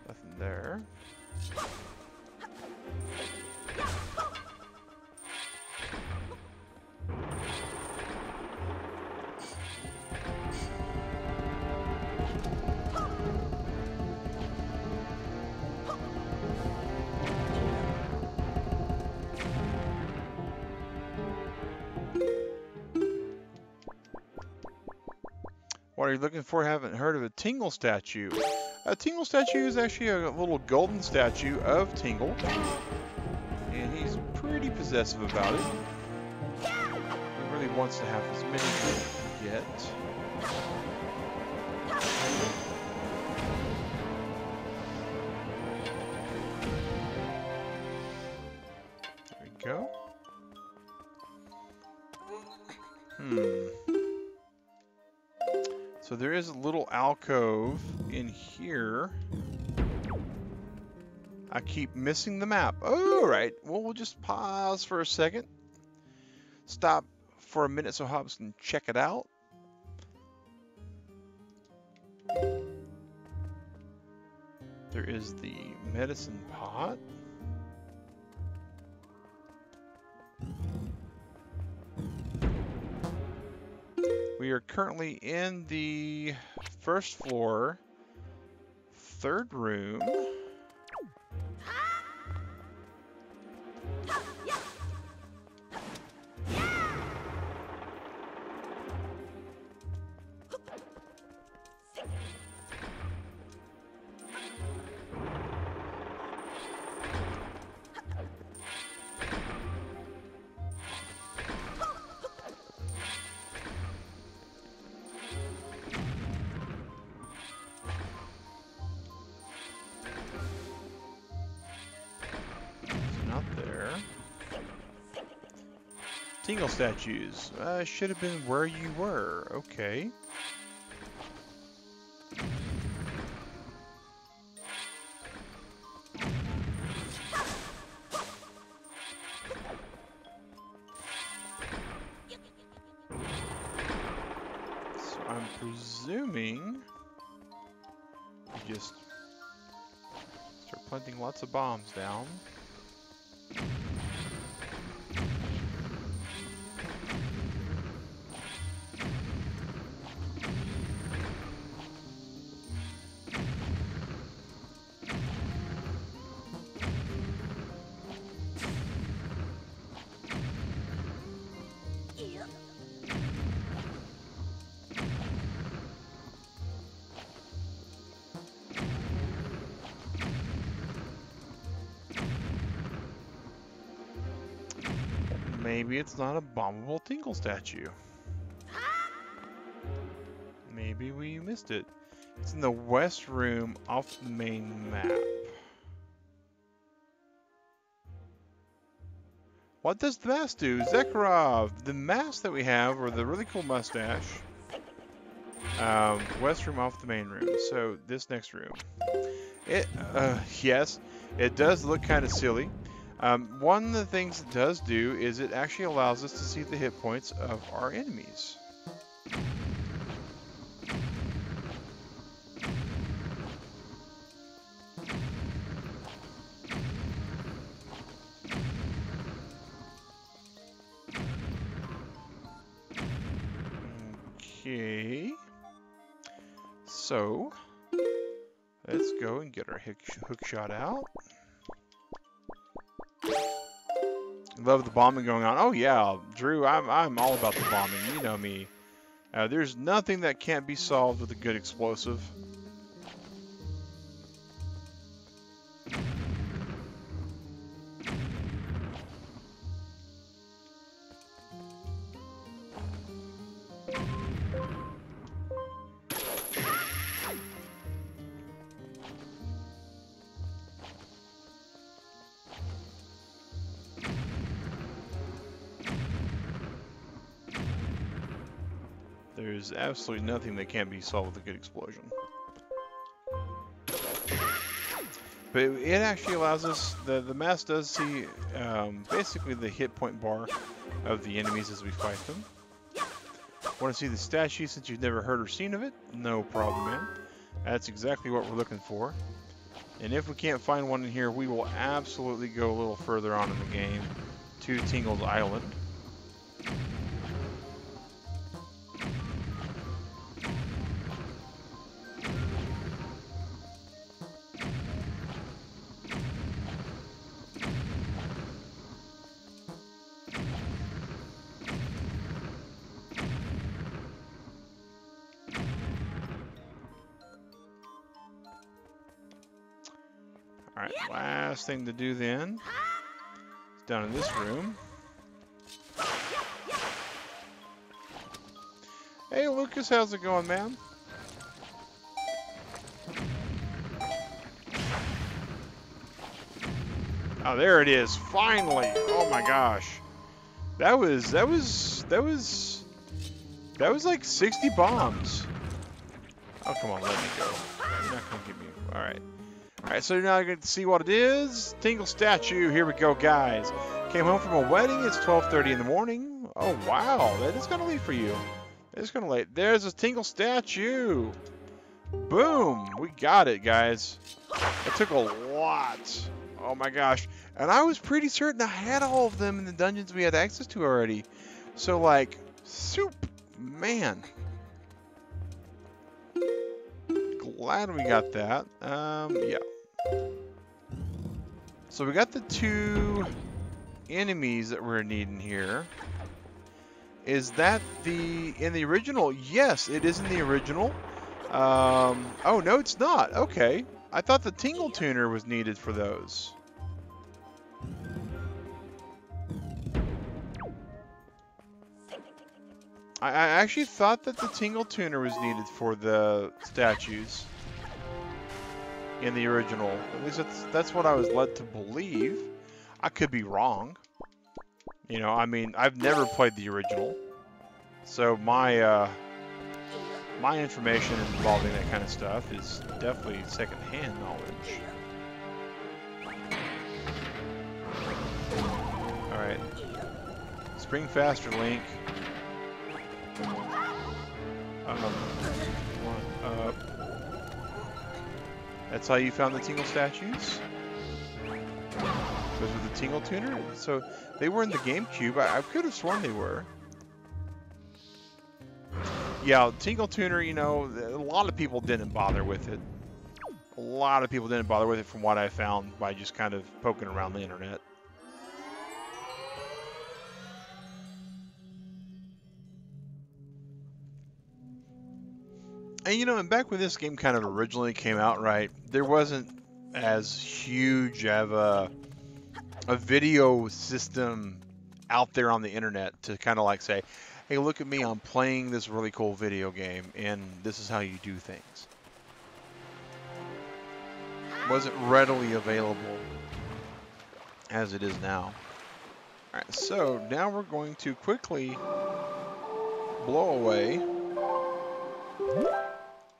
Nothing there. What are you looking for? Haven't heard of a Tingle statue. A Tingle statue is actually a little golden statue of Tingle. And he's pretty possessive about it. He really wants to have as many as he can get. There we go. So there is a little alcove in here. I keep missing the map. All right, well, we'll just pause for a second. Stop for a minute so Hobbs can check it out. There is the medicine pot. We are currently in the first floor, third room. Tingle statues. Should have been where you were. Okay. So I'm presuming you just start planting lots of bombs down. Maybe it's not a bombable Tingle statue. Maybe we missed it. It's in the west room off the main map. What does the mask do? Zakharov! The mask that we have, or the really cool mustache. West room off the main room. So, this next room. Yes, it does look kind of silly. One of the things it does do is it actually allows us to see the hit points of our enemies. Okay. So, let's go and get our hook shot out. Love the bombing going on. Oh yeah, Drew, I'm all about the bombing. You know me. There's nothing that can't be solved with a good explosive. There's absolutely nothing that can't be solved with a good explosion. But it actually allows us, the mask does see basically the hit point bar of the enemies as we fight them. Want to see the statue since you've never heard or seen of it? No problem, man. That's exactly what we're looking for. And if we can't find one in here, we will absolutely go a little further on in the game to Tingle's Island. Alright, last thing to do then is down in this room. Hey Lucas, how's it going, man? Oh, there it is, finally! Oh my gosh. That was like 60 bombs. Oh, come on, let me go. You're not gonna get me. Alright. Alright, so now I get to see what it is. Tingle statue. Here we go, guys. Came home from a wedding. It's 12:30 in the morning. Oh, wow. That is kind of late for you. It's kind of late. There's a Tingle statue. Boom. We got it, guys. It took a lot. Oh, my gosh. And I was pretty certain I had all of them in the dungeons we had access to already. So, like, soup. Man. Glad we got that. Yeah. So we got the two enemies that we're needing here. Is that in the original? Yes, it is in the original. Oh, no, it's not. Okay. I thought the Tingle Tuner was needed for those. I actually thought that the Tingle Tuner was needed for the statues in the original. At least that's what I was led to believe. I could be wrong. You know, I mean, I've never played the original, so my my information involving that kind of stuff is definitely secondhand knowledge. All right, spring faster, Link. One up. That's how you found the Tingle statues? Those were the Tingle Tuner? So they were in the GameCube. I could have sworn they were. Yeah, Tingle Tuner, you know, a lot of people didn't bother with it. A lot of people didn't bother with it from what I found by just kind of poking around the internet. And you know, and back when this game kind of originally came out, right, there wasn't as huge of a video system out there on the internet to kind of like say, hey, look at me, I'm playing this really cool video game, and this is how you do things. It wasn't readily available as it is now. All right, so now we're going to quickly blow away.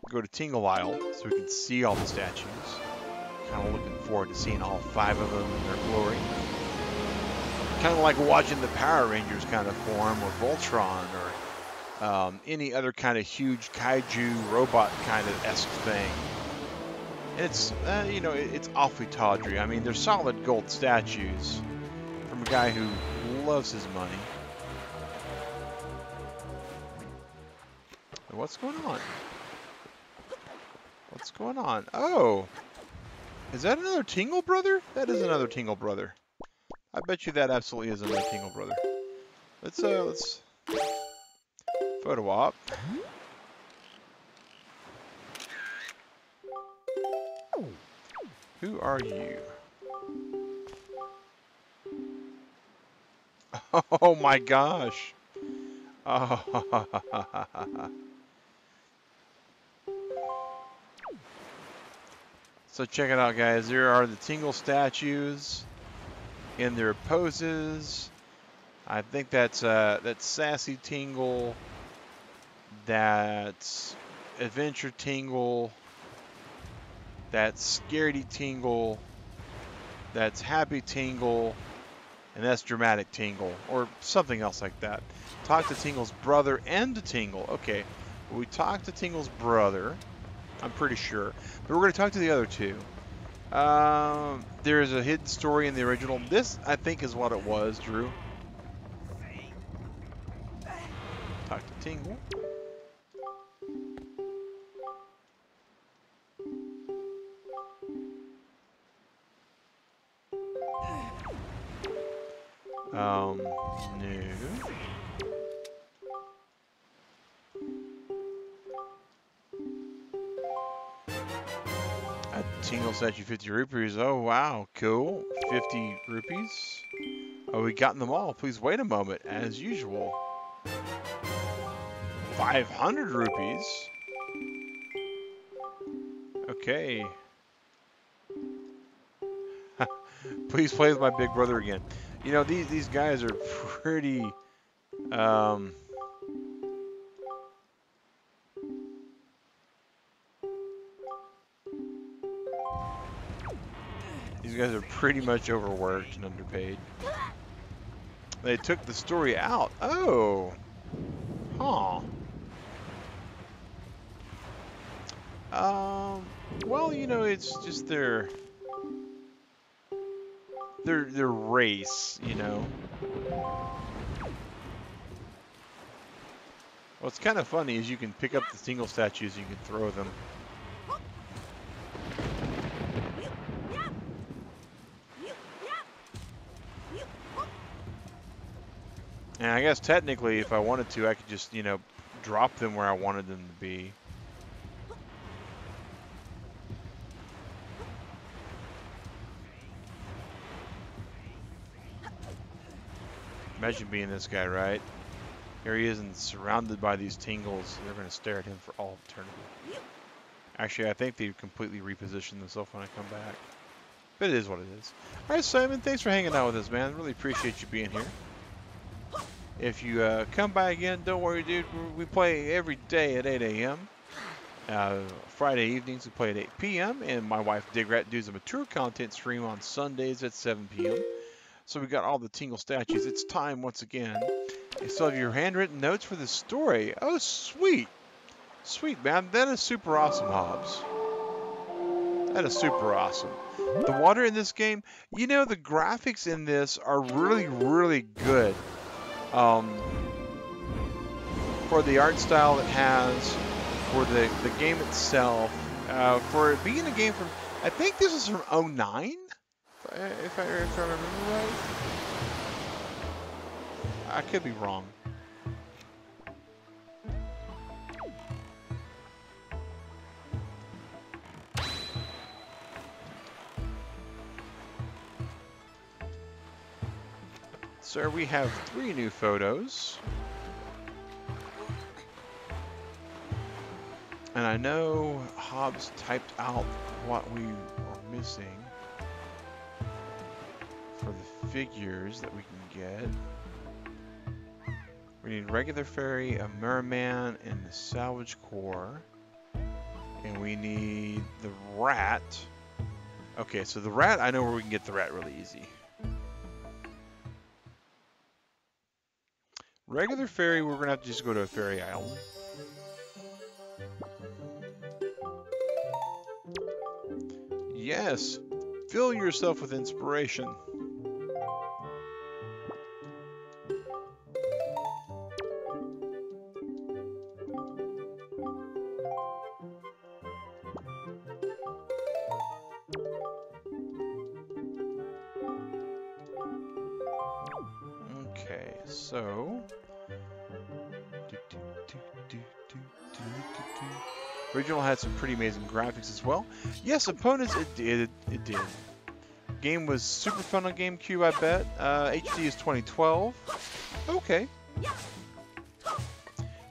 Go to Tingle Isle so we can see all the statues. Kind of looking forward to seeing all 5 of them in their glory. Kind of like watching the Power Rangers kind of form, or Voltron, or any other kind of huge kaiju robot kind of esque thing. And it's you know, it's awfully tawdry. I mean, they're solid gold statues from a guy who loves his money. What's going on? What's going on? Oh! Is that another Tingle brother? That is another Tingle brother. I bet you that absolutely is another Tingle brother. Let's photo op. Who are you? Oh my gosh. Oh. So check it out, guys. There are the Tingle statues in their poses. I think that's Sassy Tingle. That's Adventure Tingle. That's Scaredy Tingle. That's Happy Tingle. And that's Dramatic Tingle, or something else like that. Talk to Tingle's brother and to Tingle. Okay, we talked to Tingle's brother, I'm pretty sure. But we're going to talk to the other 2. There's a hidden story in the original. This, I think, is what it was, Drew. Talk to Tingle. No. A Tingle statue, 50 rupees. Oh, wow. Cool. 50 rupees. Oh, we gotten them all. Please wait a moment. As usual. 500 rupees. Okay. Please play with my big brother again. You know, these guys are pretty... These guys are pretty much overworked and underpaid. They took the story out. Oh. Huh. Well, you know, it's just their race, you know. What's kind of funny is you can pick up the Tingle statues and you can throw them. And I guess technically, if I wanted to, I could just, you know, drop them where I wanted them to be. Imagine being this guy, right? Here he is and surrounded by these Tingles. They're going to stare at him for all eternity. Actually, I think they completely repositioned themselves when I come back. But it is what it is. Alright, Simon, thanks for hanging out with us, man. Really appreciate you being here. If you come by again, don't worry, dude. We play every day at 8 a.m. Friday evenings we play at 8 p.m. And my wife Digrat does a mature content stream on Sundays at 7 p.m. So we got all the Tingle statues. It's time once again. You still have your handwritten notes for the story. Oh, sweet. Sweet, man. That is super awesome, Hobbs. That is super awesome. The water in this game, you know, the graphics in this are really, really good. For the art style it has, for the game itself, for it being a game from, I think this is from 09, if I remember right. I could be wrong. Sir, we have 3 new photos. And I know Hobbs typed out what we are missing for the figures that we can get. We need regular fairy, a merman, and the salvage core. And we need the rat. Okay, so the rat, I know where we can get the rat really easy. Regular fairy, we're going to have to just go to a fairy island. Yes, fill yourself with inspiration. Okay, so... Original had some pretty amazing graphics as well. Yes, opponents, it did. Game was super fun on GameCube, I bet. HD is 2012. Okay.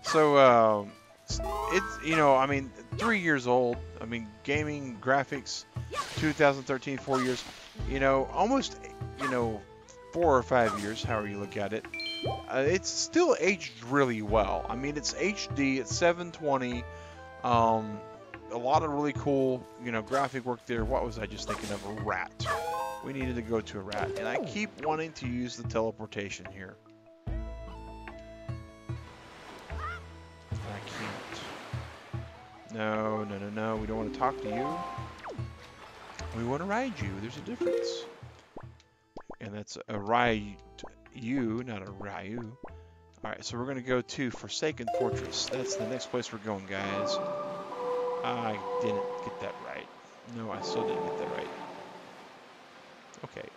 So, it's, you know, I mean, 3 years old. I mean, gaming, graphics, 2013, 4 years. You know, almost, you know, 4 or 5 years, however you look at it. It's still aged really well. I mean, it's HD, it's 720. A lot of really cool, you know, graphic work there. What was I just thinking of? A rat. We needed to go to a rat. And I keep wanting to use the teleportation here. I can't. No. We don't want to talk to you. We want to ride you. There's a difference. And that's a ride you, not a Ryu. Alright, so we're going to go to Forsaken Fortress. That's the next place we're going, guys. I didn't get that right. No, I still didn't get that right. Okay,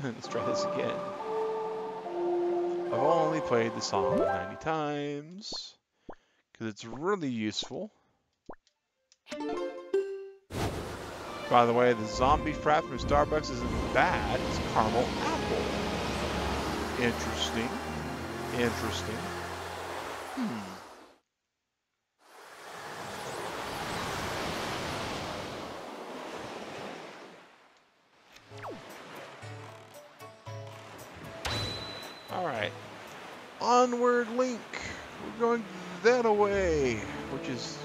let's try this again. I've only played the song 90 times, because it's really useful. By the way, the zombie frat from Starbucks isn't bad. It's caramel apple. Interesting. Interesting. Alright. Onward Link. We're going that away, which is,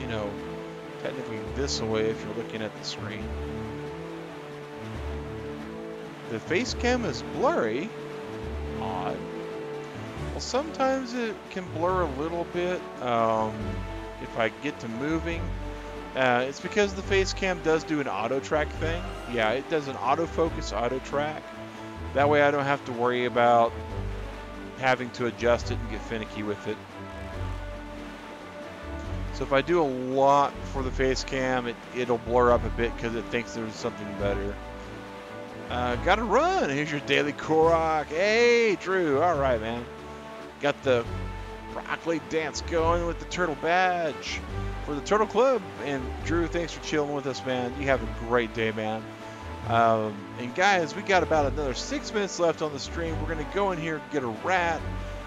you know, technically this away if you're looking at the screen. The face cam is blurry. Odd. Well, sometimes it can blur a little bit if I get to moving. It's because the face cam does do an auto track thing. Yeah, it does an autofocus auto track. That way I don't have to worry about having to adjust it and get finicky with it. So if I do a lot for the face cam, it'll blur up a bit because it thinks there's something better. Gotta run. Here's your daily Korok. Hey, Drew. All right, man. Got the broccoli dance going with the turtle badge for the Turtle Club. And Drew, thanks for chilling with us, man. You have a great day, man. And guys, we got about another 6 minutes left on the stream. We're going to go in here and get a rat.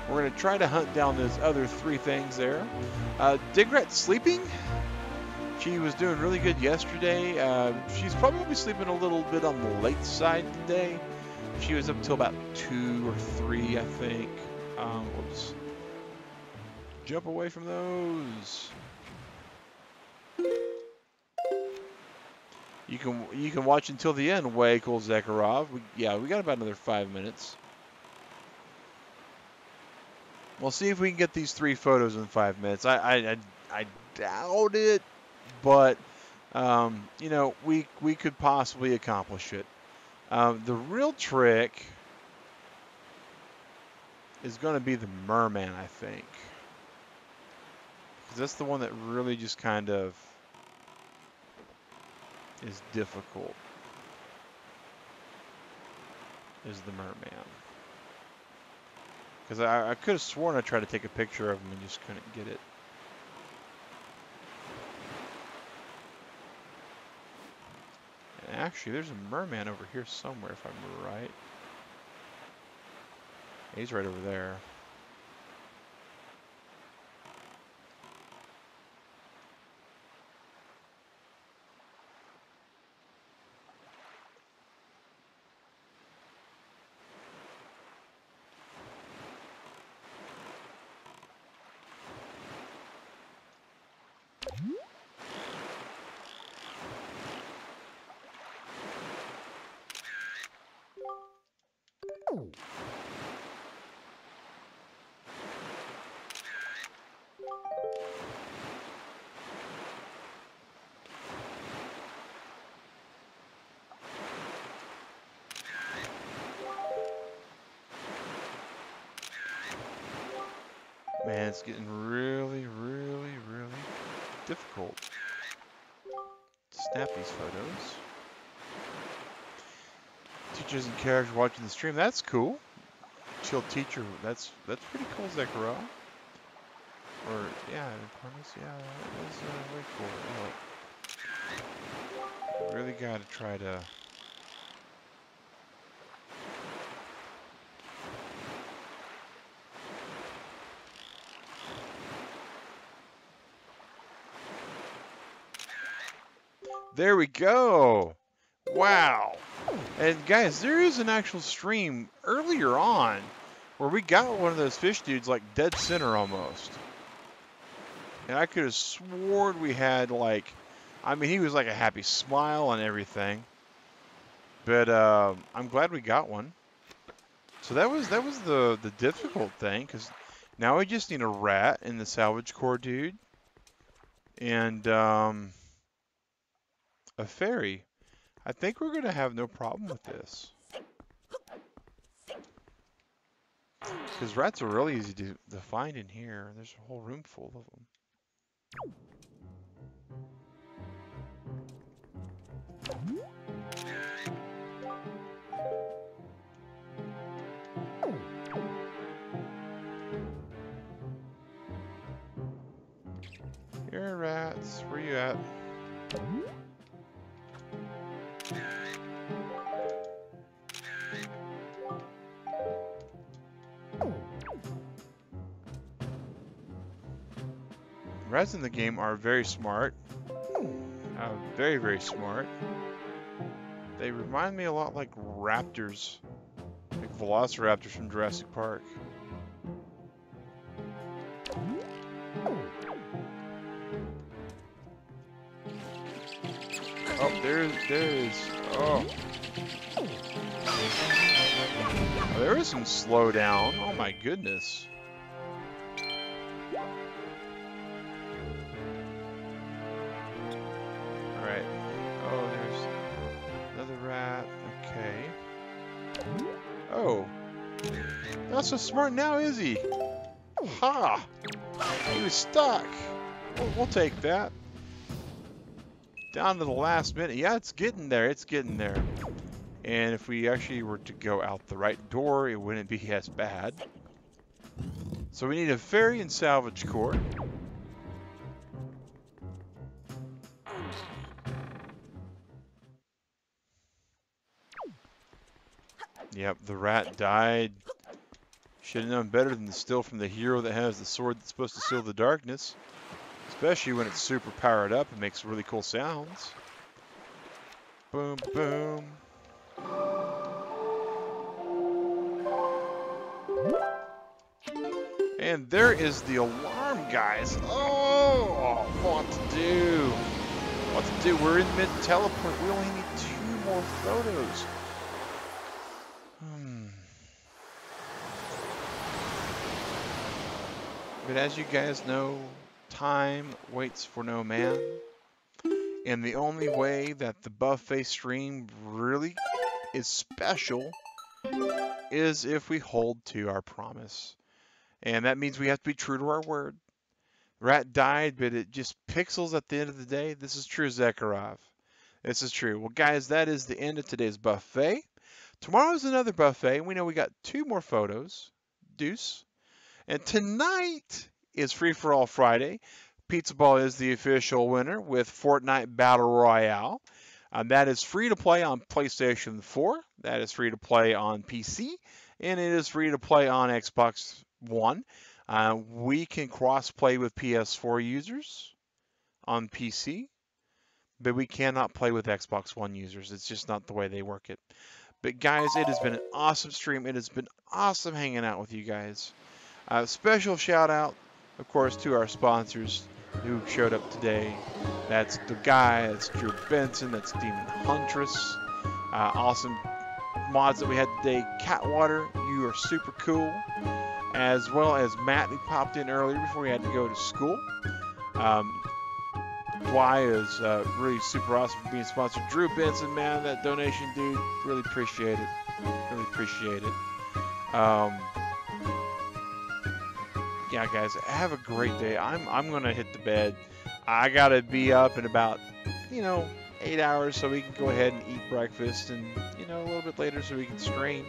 We're going to try to hunt down those other 3 things there. Digrat's sleeping. She was doing really good yesterday. She's probably sleeping a little bit on the late side today. She was up until about 2 or 3, I think. We'll just jump away from those. You can watch until the end, Wakel Zakharov. We got about another 5 minutes. We'll see if we can get these 3 photos in 5 minutes. I doubt it, but you know, we could possibly accomplish it. The real trick is going to be the merman, I think, because that's the one that really just kind of is difficult. Is the merman. Because I could have sworn I tried to take a picture of him and just couldn't get it. And actually, there's a merman over here somewhere, if I'm right. He's right over there. Man, it's getting really, really, really difficult to snap these photos. Teachers and characters watching the stream. That's cool. Chill teacher. That's pretty cool, Zekro. Or yeah, yeah, that is very cool. Really got to try to. There we go. Wow. And guys, there is an actual stream earlier on where we got one of those fish dudes like dead center almost. And I could have sworn we had like, I mean, he was like a happy smile and everything. But I'm glad we got one. So that was the difficult thing, because now we just need a rat and the salvage core dude. And a fairy. I think we're going to have no problem with this. Because rats are really easy to find in here. There's a whole room full of them. Here, rats. Where you at? Rats in the game are very smart. Very, very smart. They remind me a lot like raptors. Like velociraptors from Jurassic Park. Oh, there is. Oh. There is some slowdown. Oh my goodness. Alright. Oh, there's another rat. Okay. Oh. Not so smart now, is he? Ha! He was stuck. We'll take that. Down to the last minute. Yeah, it's getting there. It's getting there. And if we actually were to go out the right door, it wouldn't be as bad. So we need a ferry and salvage core. Yep, the rat died. Should have known better than to steal from the hero that has the sword that's supposed to seal the darkness. Especially when it's super powered up and makes really cool sounds. Boom, boom. And there is the alarm, guys. Oh, what to do? What to do? We're in mid-teleport. We only need 2 more photos. But as you guys know, time waits for no man. And the only way that the buffet stream really is special is if we hold to our promise. And that means we have to be true to our word. Rat died, but it just pixels at the end of the day. This is true, Zakharov. This is true. Well, guys, that is the end of today's buffet. Tomorrow's another buffet. We know we got 2 more photos. Deuce. And tonight is Free For All Friday. Pizza Ball is the official winner with Fortnite Battle Royale. That is free to play on PlayStation 4. That is free to play on PC. And it is free to play on Xbox One. We can cross-play with PS4 users on PC. But we cannot play with Xbox One users. It's just not the way they work it. But guys, it has been an awesome stream. It has been awesome hanging out with you guys. Special shout out, of course, to our sponsors who showed up today. That's the guy, that's Drew Benson, that's Demon Huntress. Awesome mods that we had today. Catwater, you are super cool. As well as Matt, who popped in earlier before he had to go to school. Dwy is really super awesome for being sponsored. Drew Benson, man, that donation, dude, really appreciate it. Really appreciate it. Yeah, guys, have a great day. I'm gonna hit the bed. I gotta be up in about 8 hours so we can go ahead and eat breakfast, and a little bit later so we can stream.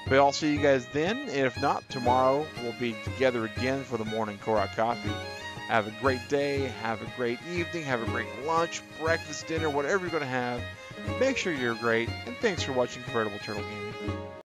But I'll see you guys then. If not, tomorrow we'll be together again for the morning Korok Coffee. Have a great day. Have a great evening. Have a great lunch, breakfast, dinner, whatever you're gonna have. Make sure you're great. And thanks for watching Convertible Turtle Gaming.